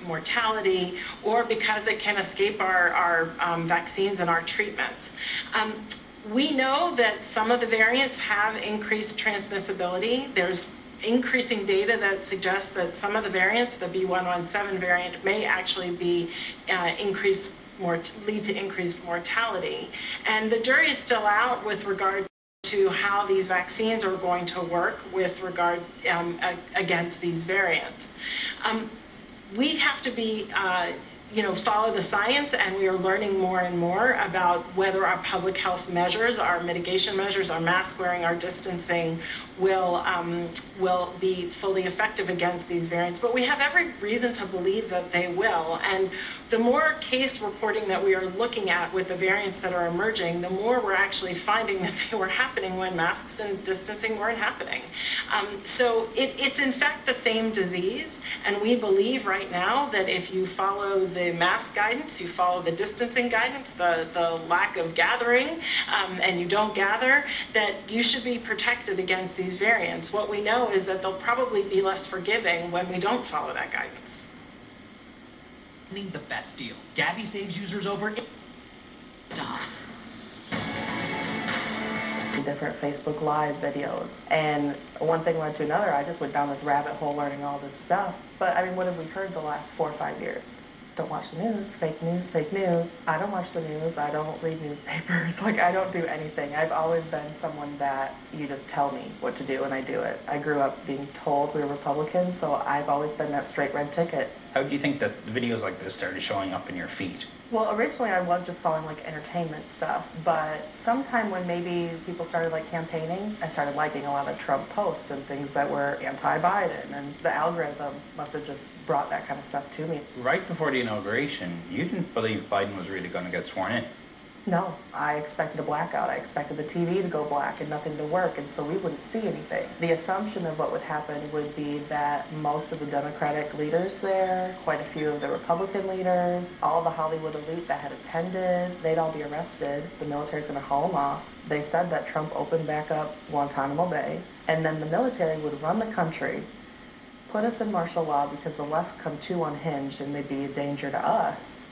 mortality, or because it can escape our vaccines and our treatments. We know that some of the variants have increased transmissibility. There's increasing data that suggests that some of the variants, the B117 variant, may actually be lead to increased mortality. And the jury is still out with regard to how these vaccines are going to work with regard against these variants. We have to be follow the science, and we are learning more and more about whether our public health measures, our mitigation measures, our mask wearing, our distancing will be fully effective against these variants. But we have every reason to believe that they will. And the more case reporting that we are looking at with the variants that are emerging, the more we're actually finding that they were happening when masks and distancing weren't happening. So it's in fact the same disease, and we believe right now that if you follow the mask guidance, you follow the distancing guidance, the lack of gathering, and you don't gather, that you should be protected against these variants. What we know is that they'll probably be less forgiving when we don't follow that guidance. The best deal. Gabby saves users over stops. Different Facebook Live videos, and one thing led to another. I just went down this rabbit hole learning all this stuff. But I mean, what have we heard the last 4 or 5 years? Don't watch the news, fake news, fake news. I don't watch the news, I don't read newspapers, like I don't do anything. I've always been someone that you just tell me what to do and I do it. I grew up being told we were Republicans, so I've always been that straight red ticket. How do you think that videos like this started showing up in your feed? Well, originally I was just following like entertainment stuff, but sometime when maybe people started like campaigning, I started liking a lot of Trump posts and things that were anti-Biden, and the algorithm must have just brought that kind of stuff to me. Right before the inauguration, you didn't believe Biden was really going to get sworn in. No, I expected a blackout. I expected the TV to go black and nothing to work, and so we wouldn't see anything. The assumption of what would happen would be that most of the Democratic leaders there, quite a few of the Republican leaders, all the Hollywood elite that had attended, they'd all be arrested. The military's going to haul them off. They said that Trump opened back up Guantanamo Bay, and then the military would run the country, put us in martial law because the left come too unhinged and they'd be a danger to us.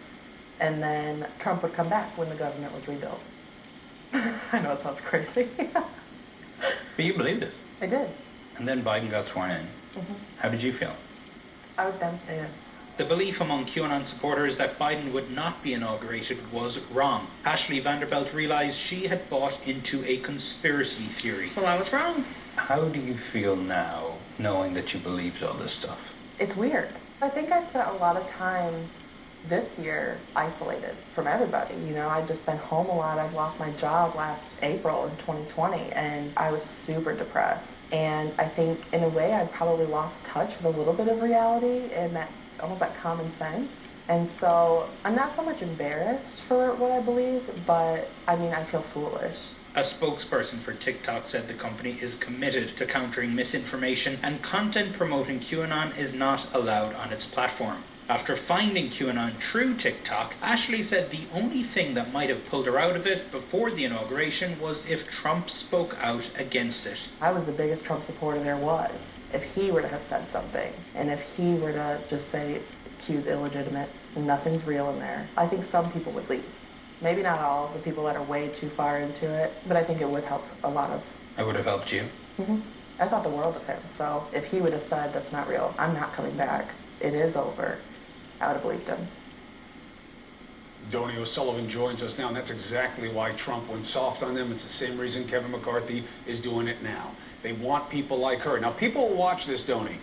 And then Trump would come back when the government was rebuilt. I know it sounds crazy. But you believed it. I did. And then Biden got sworn in. How did you feel? I was devastated. The belief among QAnon supporters that Biden would not be inaugurated was wrong. Ashley Vanderbilt realized she had bought into a conspiracy theory. Well, I was wrong. How do you feel now, knowing that you believed all this stuff? It's weird. I think I spent a lot of time this year isolated from everybody. You know, I've just been home a lot. I've lost my job last April in 2020, and I was super depressed. And I think in a way I probably lost touch with a little bit of reality and that almost that common sense. And so I'm not so much embarrassed for what I believe, but I mean, I feel foolish. A spokesperson for TikTok said the company is committed to countering misinformation, and content promoting QAnon is not allowed on its platform. After finding QAnon through TikTok, Ashley said the only thing that might have pulled her out of it before the inauguration was if Trump spoke out against it. I was the biggest Trump supporter there was. If he were to have said something, and if he were to just say Q's illegitimate, nothing's real in there, I think some people would leave. Maybe not all, the people that are way too far into it, but I think it would help a lot of. It would have helped you? I thought the world of him, so if he would have said that's not real, I'm not coming back, it is over, I would have believed him. Donnie O'Sullivan joins us now, and that's exactly why Trump went soft on them. It's the same reason Kevin McCarthy is doing it now. They want people like her. Now, people will watch this, Donnie,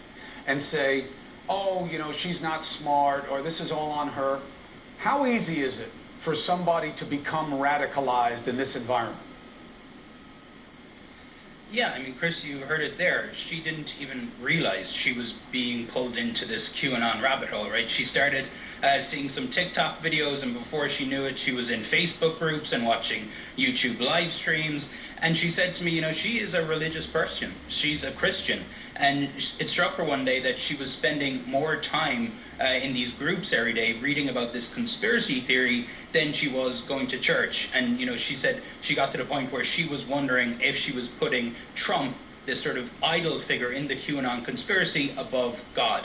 and say, oh, you know, she's not smart, or this is all on her. How easy is it for somebody to become radicalized in this environment? Yeah, I mean, Chris, you heard it there. She didn't even realize she was being pulled into this QAnon rabbit hole, right? She started seeing some TikTok videos, and before she knew it, she was in Facebook groups and watching YouTube live streams. And she said to me, you know, she is a religious person. She's a Christian. And it struck her one day that she was spending more time in these groups every day reading about this conspiracy theory than she was going to church. And, you know, she said she got to the point where she was wondering if she was putting Trump, this sort of idol figure in the QAnon conspiracy, above God.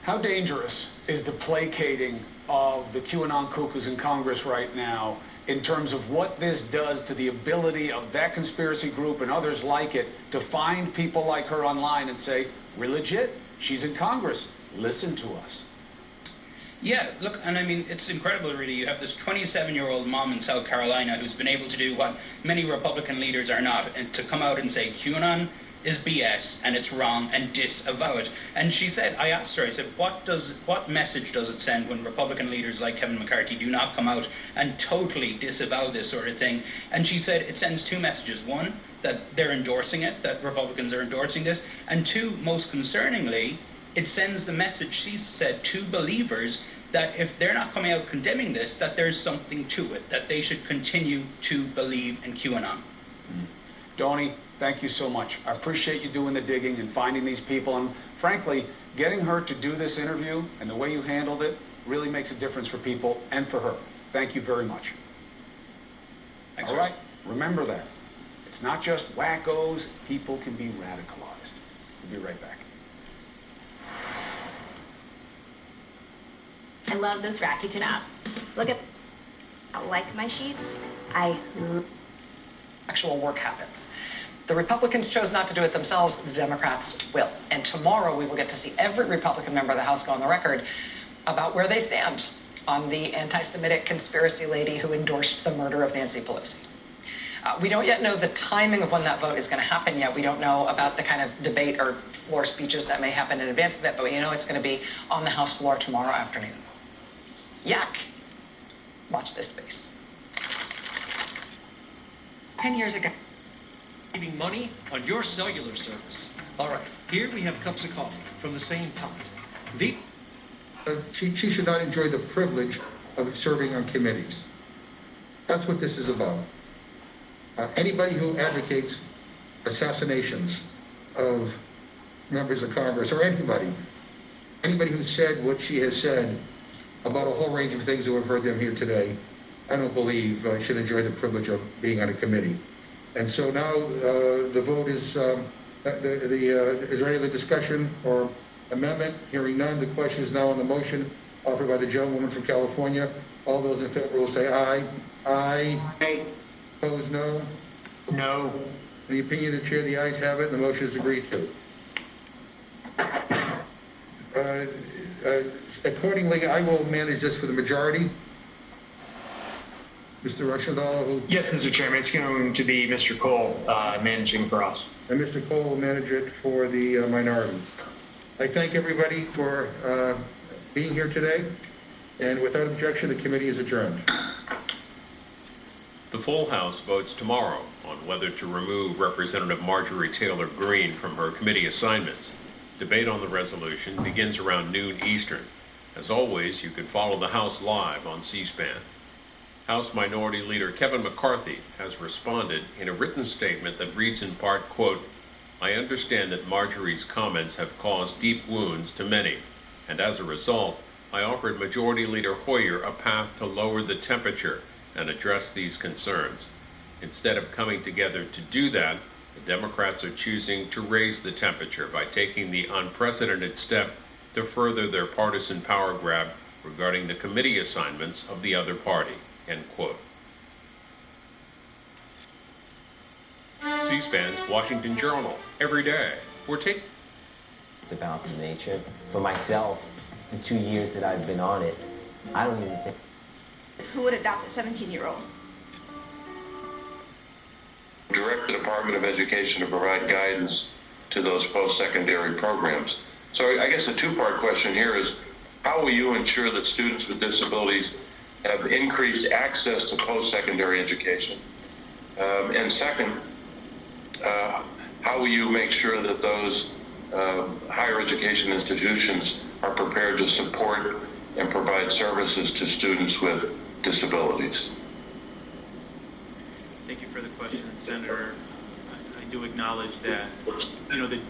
How dangerous is the placating of the QAnon cuckoos in Congress right now in terms of what this does to the ability of that conspiracy group and others like it to find people like her online and say, we're legit, she's in Congress, listen to us? Yeah, look, and I mean, it's incredible, really. You have this 27-year-old mom in South Carolina who's been able to do what many Republican leaders are not, and to come out and say QAnon is BS and it's wrong and disavow it. And she said, I asked her, I said, what message does it send when Republican leaders like Kevin McCarthy do not come out and totally disavow this sort of thing? And she said it sends two messages. One, that they're endorsing it, that Republicans are endorsing this, and two, most concerningly, it sends the message, she said, to believers that if they're not coming out condemning this, that there's something to it, that they should continue to believe in QAnon. Donnie, thank you so much. I appreciate you doing the digging and finding these people, and frankly, getting her to do this interview and the way you handled it really makes a difference for people and for her. Thank you very much. Thanks, all right, remember that. It's not just wackos, people can be radicalized. We'll be right back. I love this Rakuten app. Look at, I like my sheets. Actual work happens. The Republicans chose not to do it themselves, the Democrats will. And tomorrow we will get to see every Republican member of the House go on the record about where they stand on the anti-Semitic conspiracy lady who endorsed the murder of Nancy Pelosi. We don't yet know the timing of when that vote is going to happen yet. We don't know about the kind of debate or floor speeches that may happen in advance of it, but we know it's going to be on the House floor tomorrow afternoon. Yuck. Watch this space. 10 years ago. Saving money on your cellular service. All right, here we have cups of coffee from the same pot. She should not enjoy the privilege of serving on committees. That's what this is about. Anybody who advocates assassinations of members of Congress, or anybody who said what she has said about a whole range of things that we've heard them here today, I don't believe should enjoy the privilege of being on a committee. And so now the vote is, is there any other discussion or amendment? Hearing none, the question is now on the motion offered by the gentlewoman from California. All those in favor will say aye. Aye. Aye. Opposed, no? No. In the opinion of the chair, the ayes have it, and the motion is agreed to. Accordingly, I will manage this for the majority. Mr. Rushendahl, who... Yes, Mr. Chairman, it's going to be Mr. Cole managing for us. And Mr. Cole will manage it for the minority. I thank everybody for being here today, and without objection, the committee is adjourned. The full House votes tomorrow on whether to remove Representative Marjorie Taylor Greene from her committee assignments. Debate on the resolution begins around noon Eastern. As always, you can follow the House live on C-SPAN. House Minority Leader Kevin McCarthy has responded in a written statement that reads in part, quote, "I understand that Marjorie's comments have caused deep wounds to many, and as a result, I offered Majority Leader Hoyer a path to lower the temperature and address these concerns. Instead of coming together to do that, the Democrats are choosing to raise the temperature by taking the unprecedented step to further their partisan power grab regarding the committee assignments of the other party," end quote. C-SPAN's Washington Journal, every day. We're taking about the nature. For myself, the 2 years that I've been on it, I don't even think. Who would adopt a 17-year-old? Direct the Department of Education to provide guidance to those post-secondary programs. So I guess a two-part question here is, how will you ensure that students with disabilities have increased access to post-secondary education? And second, how will you make sure that those higher education institutions are prepared to support and provide services to students with disabilities? Thank you for the question, Senator. I do acknowledge that, you know, the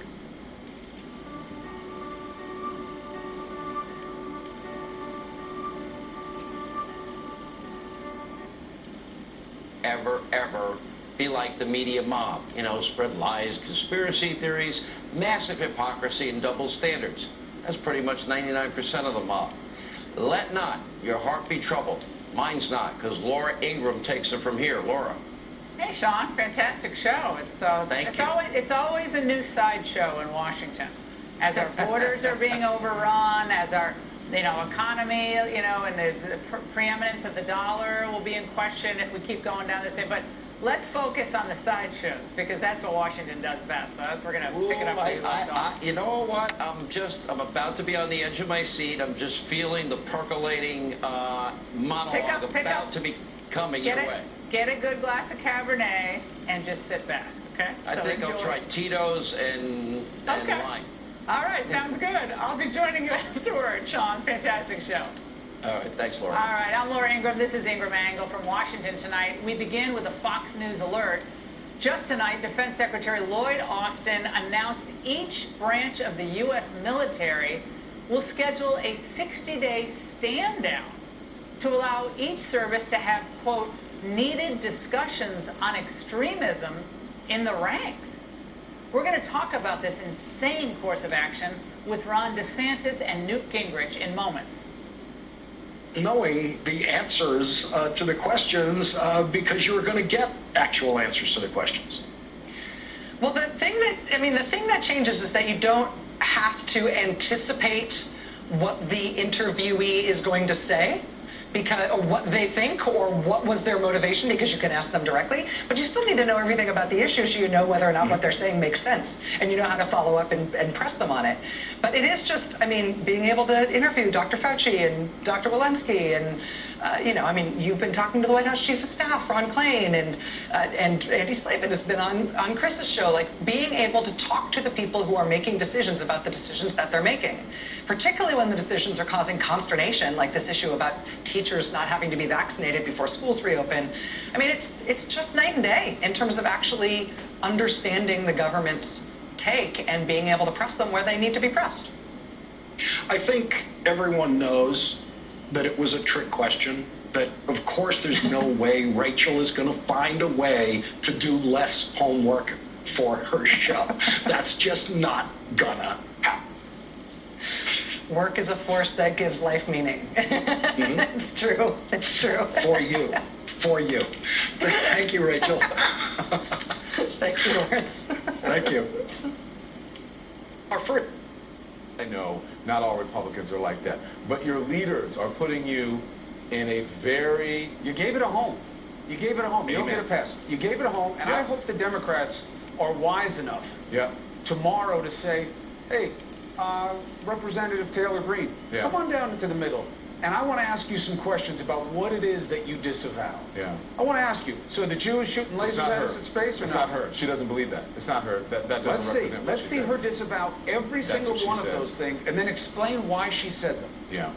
ever be like the media mob, you know, spread lies, conspiracy theories, massive hypocrisy, and double standards. That's pretty much 99% of the mob. Let not your heart be troubled. Mine's not, because Laura Ingraham takes it from here. Laura. Hey, Sean, fantastic show. It's always a new sideshow in Washington. As our borders are being overrun, as our economy, and the preeminence of the dollar will be in question if we keep going down this way. But let's focus on the sideshows, because that's what Washington does best. So that's we're going to pick it up for you. You know what? I'm about to be on the edge of my seat. I'm just feeling the percolating monologue about to be coming your way. Get a good glass of Cabernet and just sit back, okay? I think I'll try Tito's and wine. All right, sounds good. I'll be joining you afterward, Sean. Fantastic show. All right, thanks, Laura. All right, I'm Laura Ingraham. This is Ingraham Angle from Washington tonight. We begin with a Fox News alert. Just tonight, Defense Secretary Lloyd Austin announced each branch of the U.S. military will schedule a 60-day stand-down to allow each service to have, quote, needed discussions on extremism in the ranks. We're going to talk about this insane course of action with Ron DeSantis and Newt Gingrich in moments. Knowing the answers to the questions because you're going to get actual answers to the questions. Well, the thing that changes is that you don't have to anticipate what the interviewee is going to say, because or what they think or what was their motivation, because you can ask them directly, but you still need to know everything about the issue so you know whether or not what they're saying makes sense, and you know how to follow up and press them on it. But it is just, being able to interview Dr. Fauci and Dr. Walensky and I mean, you've been talking to the White House Chief of Staff, Ron Klain, and Andy Slavin has been on Chris's show, like being able to talk to the people who are making decisions about the decisions that they're making, particularly when the decisions are causing consternation, like this issue about teachers not having to be vaccinated before schools reopen. I mean, it's just night and day in terms of actually understanding the government's take and being able to press them where they need to be pressed. I think everyone knows that it was a trick question, that of course there's no way Rachel is going to find a way to do less homework for her show. That's just not gonna happen. Work is a force that gives life meaning. Mm-hmm. It's true. It's true. For you. For you. Thank you, Rachel. Thank you, Lawrence. Thank you. Our first. I know not all Republicans are like that, but your leaders are putting you in a very... You gave it a home. You gave it a home. You don't get a pass. You gave it a home, and I hope the Democrats are wise enough tomorrow to say, hey, Representative Taylor Greene, come on down into the middle, and I want to ask you some questions about what it is that you disavow. I want to ask you, so the Jews shooting lasers at us in space or it's not? not her. She doesn't believe that. It's not her. That doesn't represent what Let's she see said. her disavow every single one of those things and then explain why she said them. Yeah.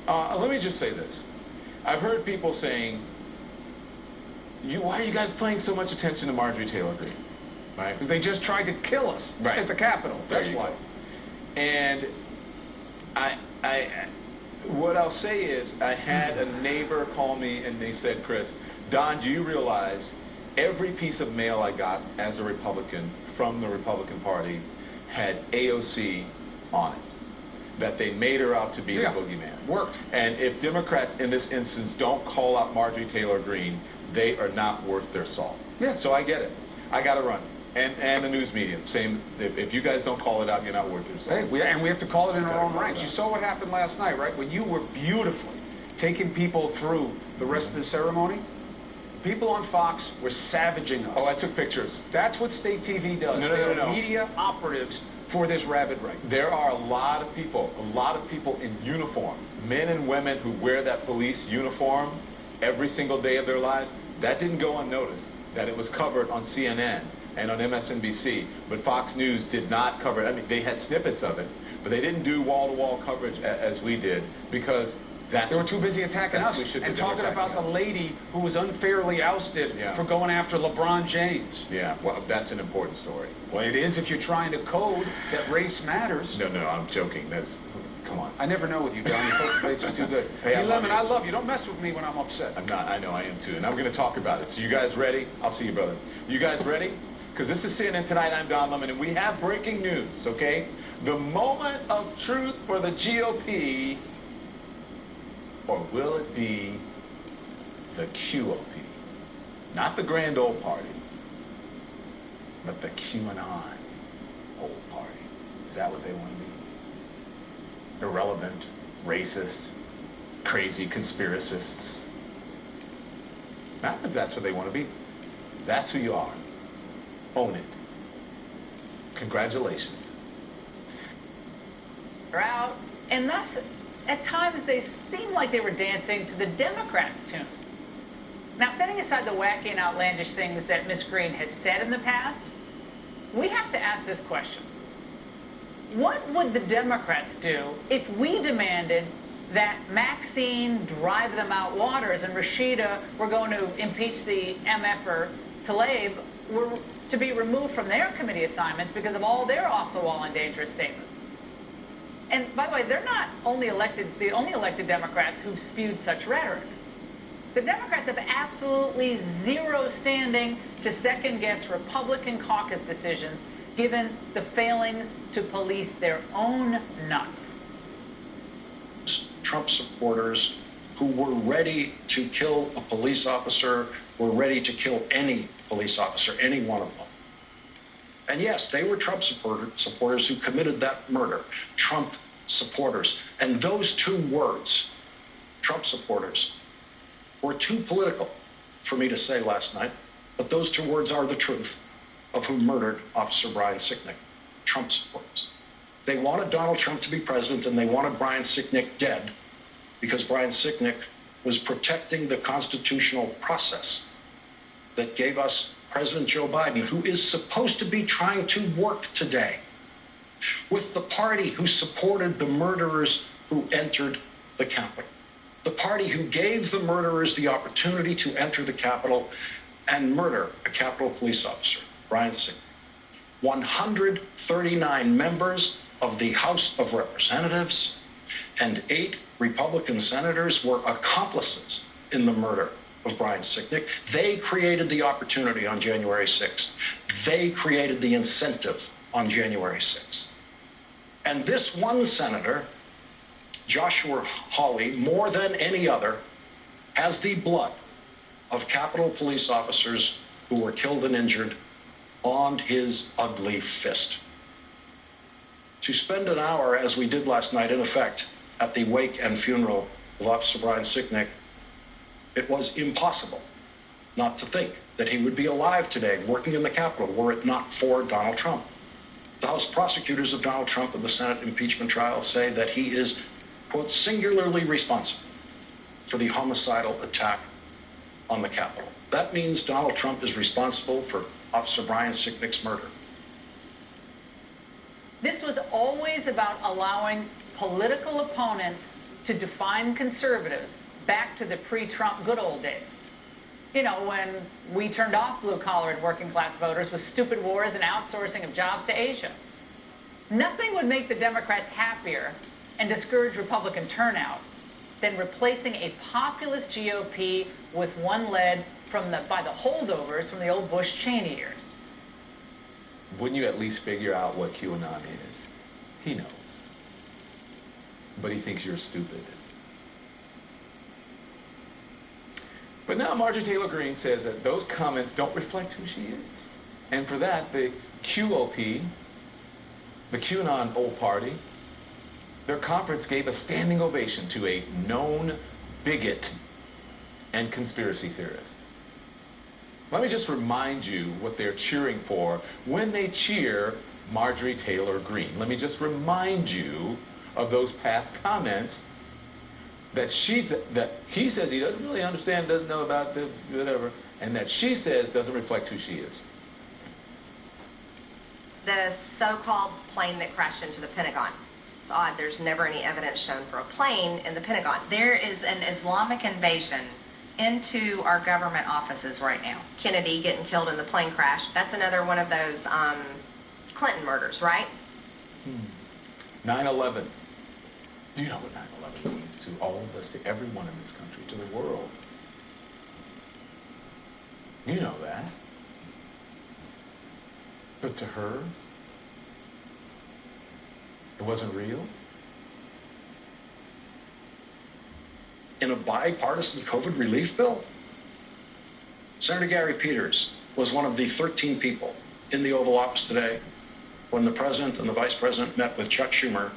Let me just say this. I've heard people saying, why are you guys paying so much attention to Marjorie Taylor Greene? Right? Because they just tried to kill us at the Capitol. That's why. And what I'll say is, I had a neighbor call me and they said, Chris, Don, do you realize every piece of mail I got as a Republican from the Republican Party had AOC on it? That they made her out to be the boogeyman. Worked. And if Democrats in this instance don't call out Marjorie Taylor Greene, they are not worth their salt. Yeah. So I get it. I got to run. And the news media, same. If you guys don't call it out, you're not worth your salt. Hey, and we have to call it in our own ranks. You saw what happened last night, right? When you were beautifully taking people through the rest of the ceremony, people on Fox were savaging us. Oh, I took pictures. That's what state TV does. They are media operatives for this rabid right. There are a lot of people in uniform, men and women who wear that police uniform every single day of their lives. That didn't go unnoticed, that it was covered on CNN and on MSNBC, but Fox News did not cover it. I mean, they had snippets of it, but they didn't do wall-to-wall coverage as we did, because they were too busy attacking us and talking about the lady who was unfairly ousted for going after LeBron James. Yeah, well, that's an important story. Well, it is if you're trying to code that race matters. No, I'm joking. Come on. I never know with you, Don. Your poker face is too good. Hey, D-Lemon, I love you. Don't mess with me when I'm upset. I'm not. I know I am too. And I'm going to talk about it. So you guys ready? I'll see you, brother. You guys ready? Because this is CNN Tonight. I'm Don Lemon, and we have breaking news, okay? The moment of truth for the GOP, or will it be the QOP? Not the Grand Old Party, but the QAnon Old Party. Is that what they want to be? Irrelevant, racist, crazy conspiracists. Not if that's what they want to be. That's who you are. Own it. Congratulations. They're out, and thus, at times, they seem like they were dancing to the Democrats' tune. Now, setting aside the wacky and outlandish things that Ms. Greene has said in the past, we have to ask this question. What would the Democrats do if we demanded that Maxine drive them out waters and Rashida were going to impeach the MFer Tlaib were to be removed from their committee assignments because of all their off-the-wall and dangerous statements? And by the way, they're not the only elected Democrats who've spewed such rhetoric. The Democrats have absolutely zero standing to second-guess Republican caucus decisions given the failings to police their own nuts. Trump supporters who were ready to kill a police officer, were ready to kill any police officer, any one of them. And yes, they were Trump supporters who committed that murder. Trump supporters. And those two words, Trump supporters, were too political for me to say last night, but those two words are the truth of who murdered Officer Brian Sicknick. Trump supporters. They wanted Donald Trump to be president, and they wanted Brian Sicknick dead because Brian Sicknick was protecting the constitutional process that gave us President Joe Biden, who is supposed to be trying to work today with the party who supported the murderers who entered the Capitol, the party who gave the murderers the opportunity to enter the Capitol and murder a Capitol police officer, Brian Sicknick. 139 members of the House of Representatives and 8 Republican senators were accomplices in the murder of Brian Sicknick. They created the opportunity on January 6th. They created the incentive on January 6th. And this one senator, Joshua Hawley, more than any other, has the blood of Capitol police officers who were killed and injured on his ugly fist. To spend an hour, as we did last night, in effect, at the wake and funeral of Officer Brian Sicknick, it was impossible not to think that he would be alive today working in the Capitol were it not for Donald Trump. The House prosecutors of Donald Trump in the Senate impeachment trial say that he is, quote, singularly responsible for the homicidal attack on the Capitol. That means Donald Trump is responsible for Officer Brian Sicknick's murder. This was always about allowing political opponents to define conservatives back to the pre-Trump good old days. You know, when we turned off blue-collar and working-class voters with stupid wars and outsourcing of jobs to Asia. Nothing would make the Democrats happier and discourage Republican turnout than replacing a populist GOP with one led by the holdovers from the old Bush-Cheney years. Wouldn't you at least figure out what QAnon is? He knows. But he thinks you're stupid. But now Marjorie Taylor Greene says that those comments don't reflect who she is. And for that, the QOP, the QAnon old party, their conference gave a standing ovation to a known bigot and conspiracy theorist. Let me just remind you what they're cheering for when they cheer Marjorie Taylor Greene. Let me just remind you of those past comments that he says he doesn't really understand, doesn't know about the whatever, and that she says doesn't reflect who she is. The so-called plane that crashed into the Pentagon. It's odd, there's never any evidence shown for a plane in the Pentagon. There is an Islamic invasion into our government offices right now. Kennedy getting killed in the plane crash. That's another one of those Clinton murders, right? 9/11. Do you know what 9/11 means to all of us, to everyone in this country, to the world? You know that. But to her, it wasn't real? In a bipartisan COVID relief bill? Senator Gary Peters was one of the 13 people in the Oval Office today when the President and the Vice President met with Chuck Schumer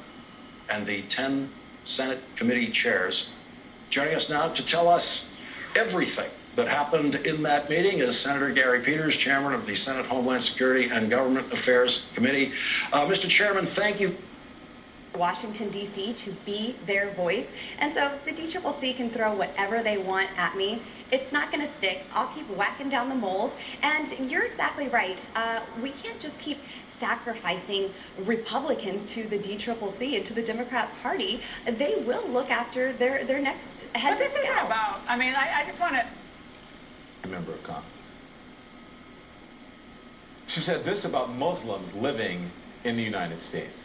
and the 10 Senate committee chairs. Joining us now to tell us everything that happened in that meeting is Senator Gary Peters, Chairman of the Senate Homeland Security and Government Affairs Committee. Mr. Chairman, thank you. Washington, D.C. to be their voice. And so the DCCC can throw whatever they want at me. It's not going to stick. I'll keep whacking down the moles. And you're exactly right. We can't just keep sacrificing Republicans to the DCCC and to the Democrat Party. They will look after their next head to scale. What is it about? I mean, I just want to... Member of Congress. She said this about Muslims living in the United States.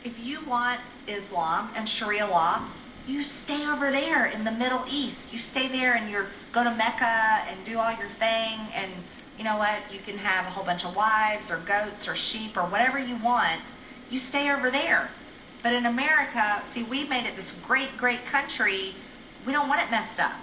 If you want Islam and Sharia law, you stay over there in the Middle East. You stay there and go to Mecca and do all your thing, and you know what? You can have a whole bunch of wives or goats or sheep or whatever you want. You stay over there. But in America, see, we made it this great, great country. We don't want it messed up.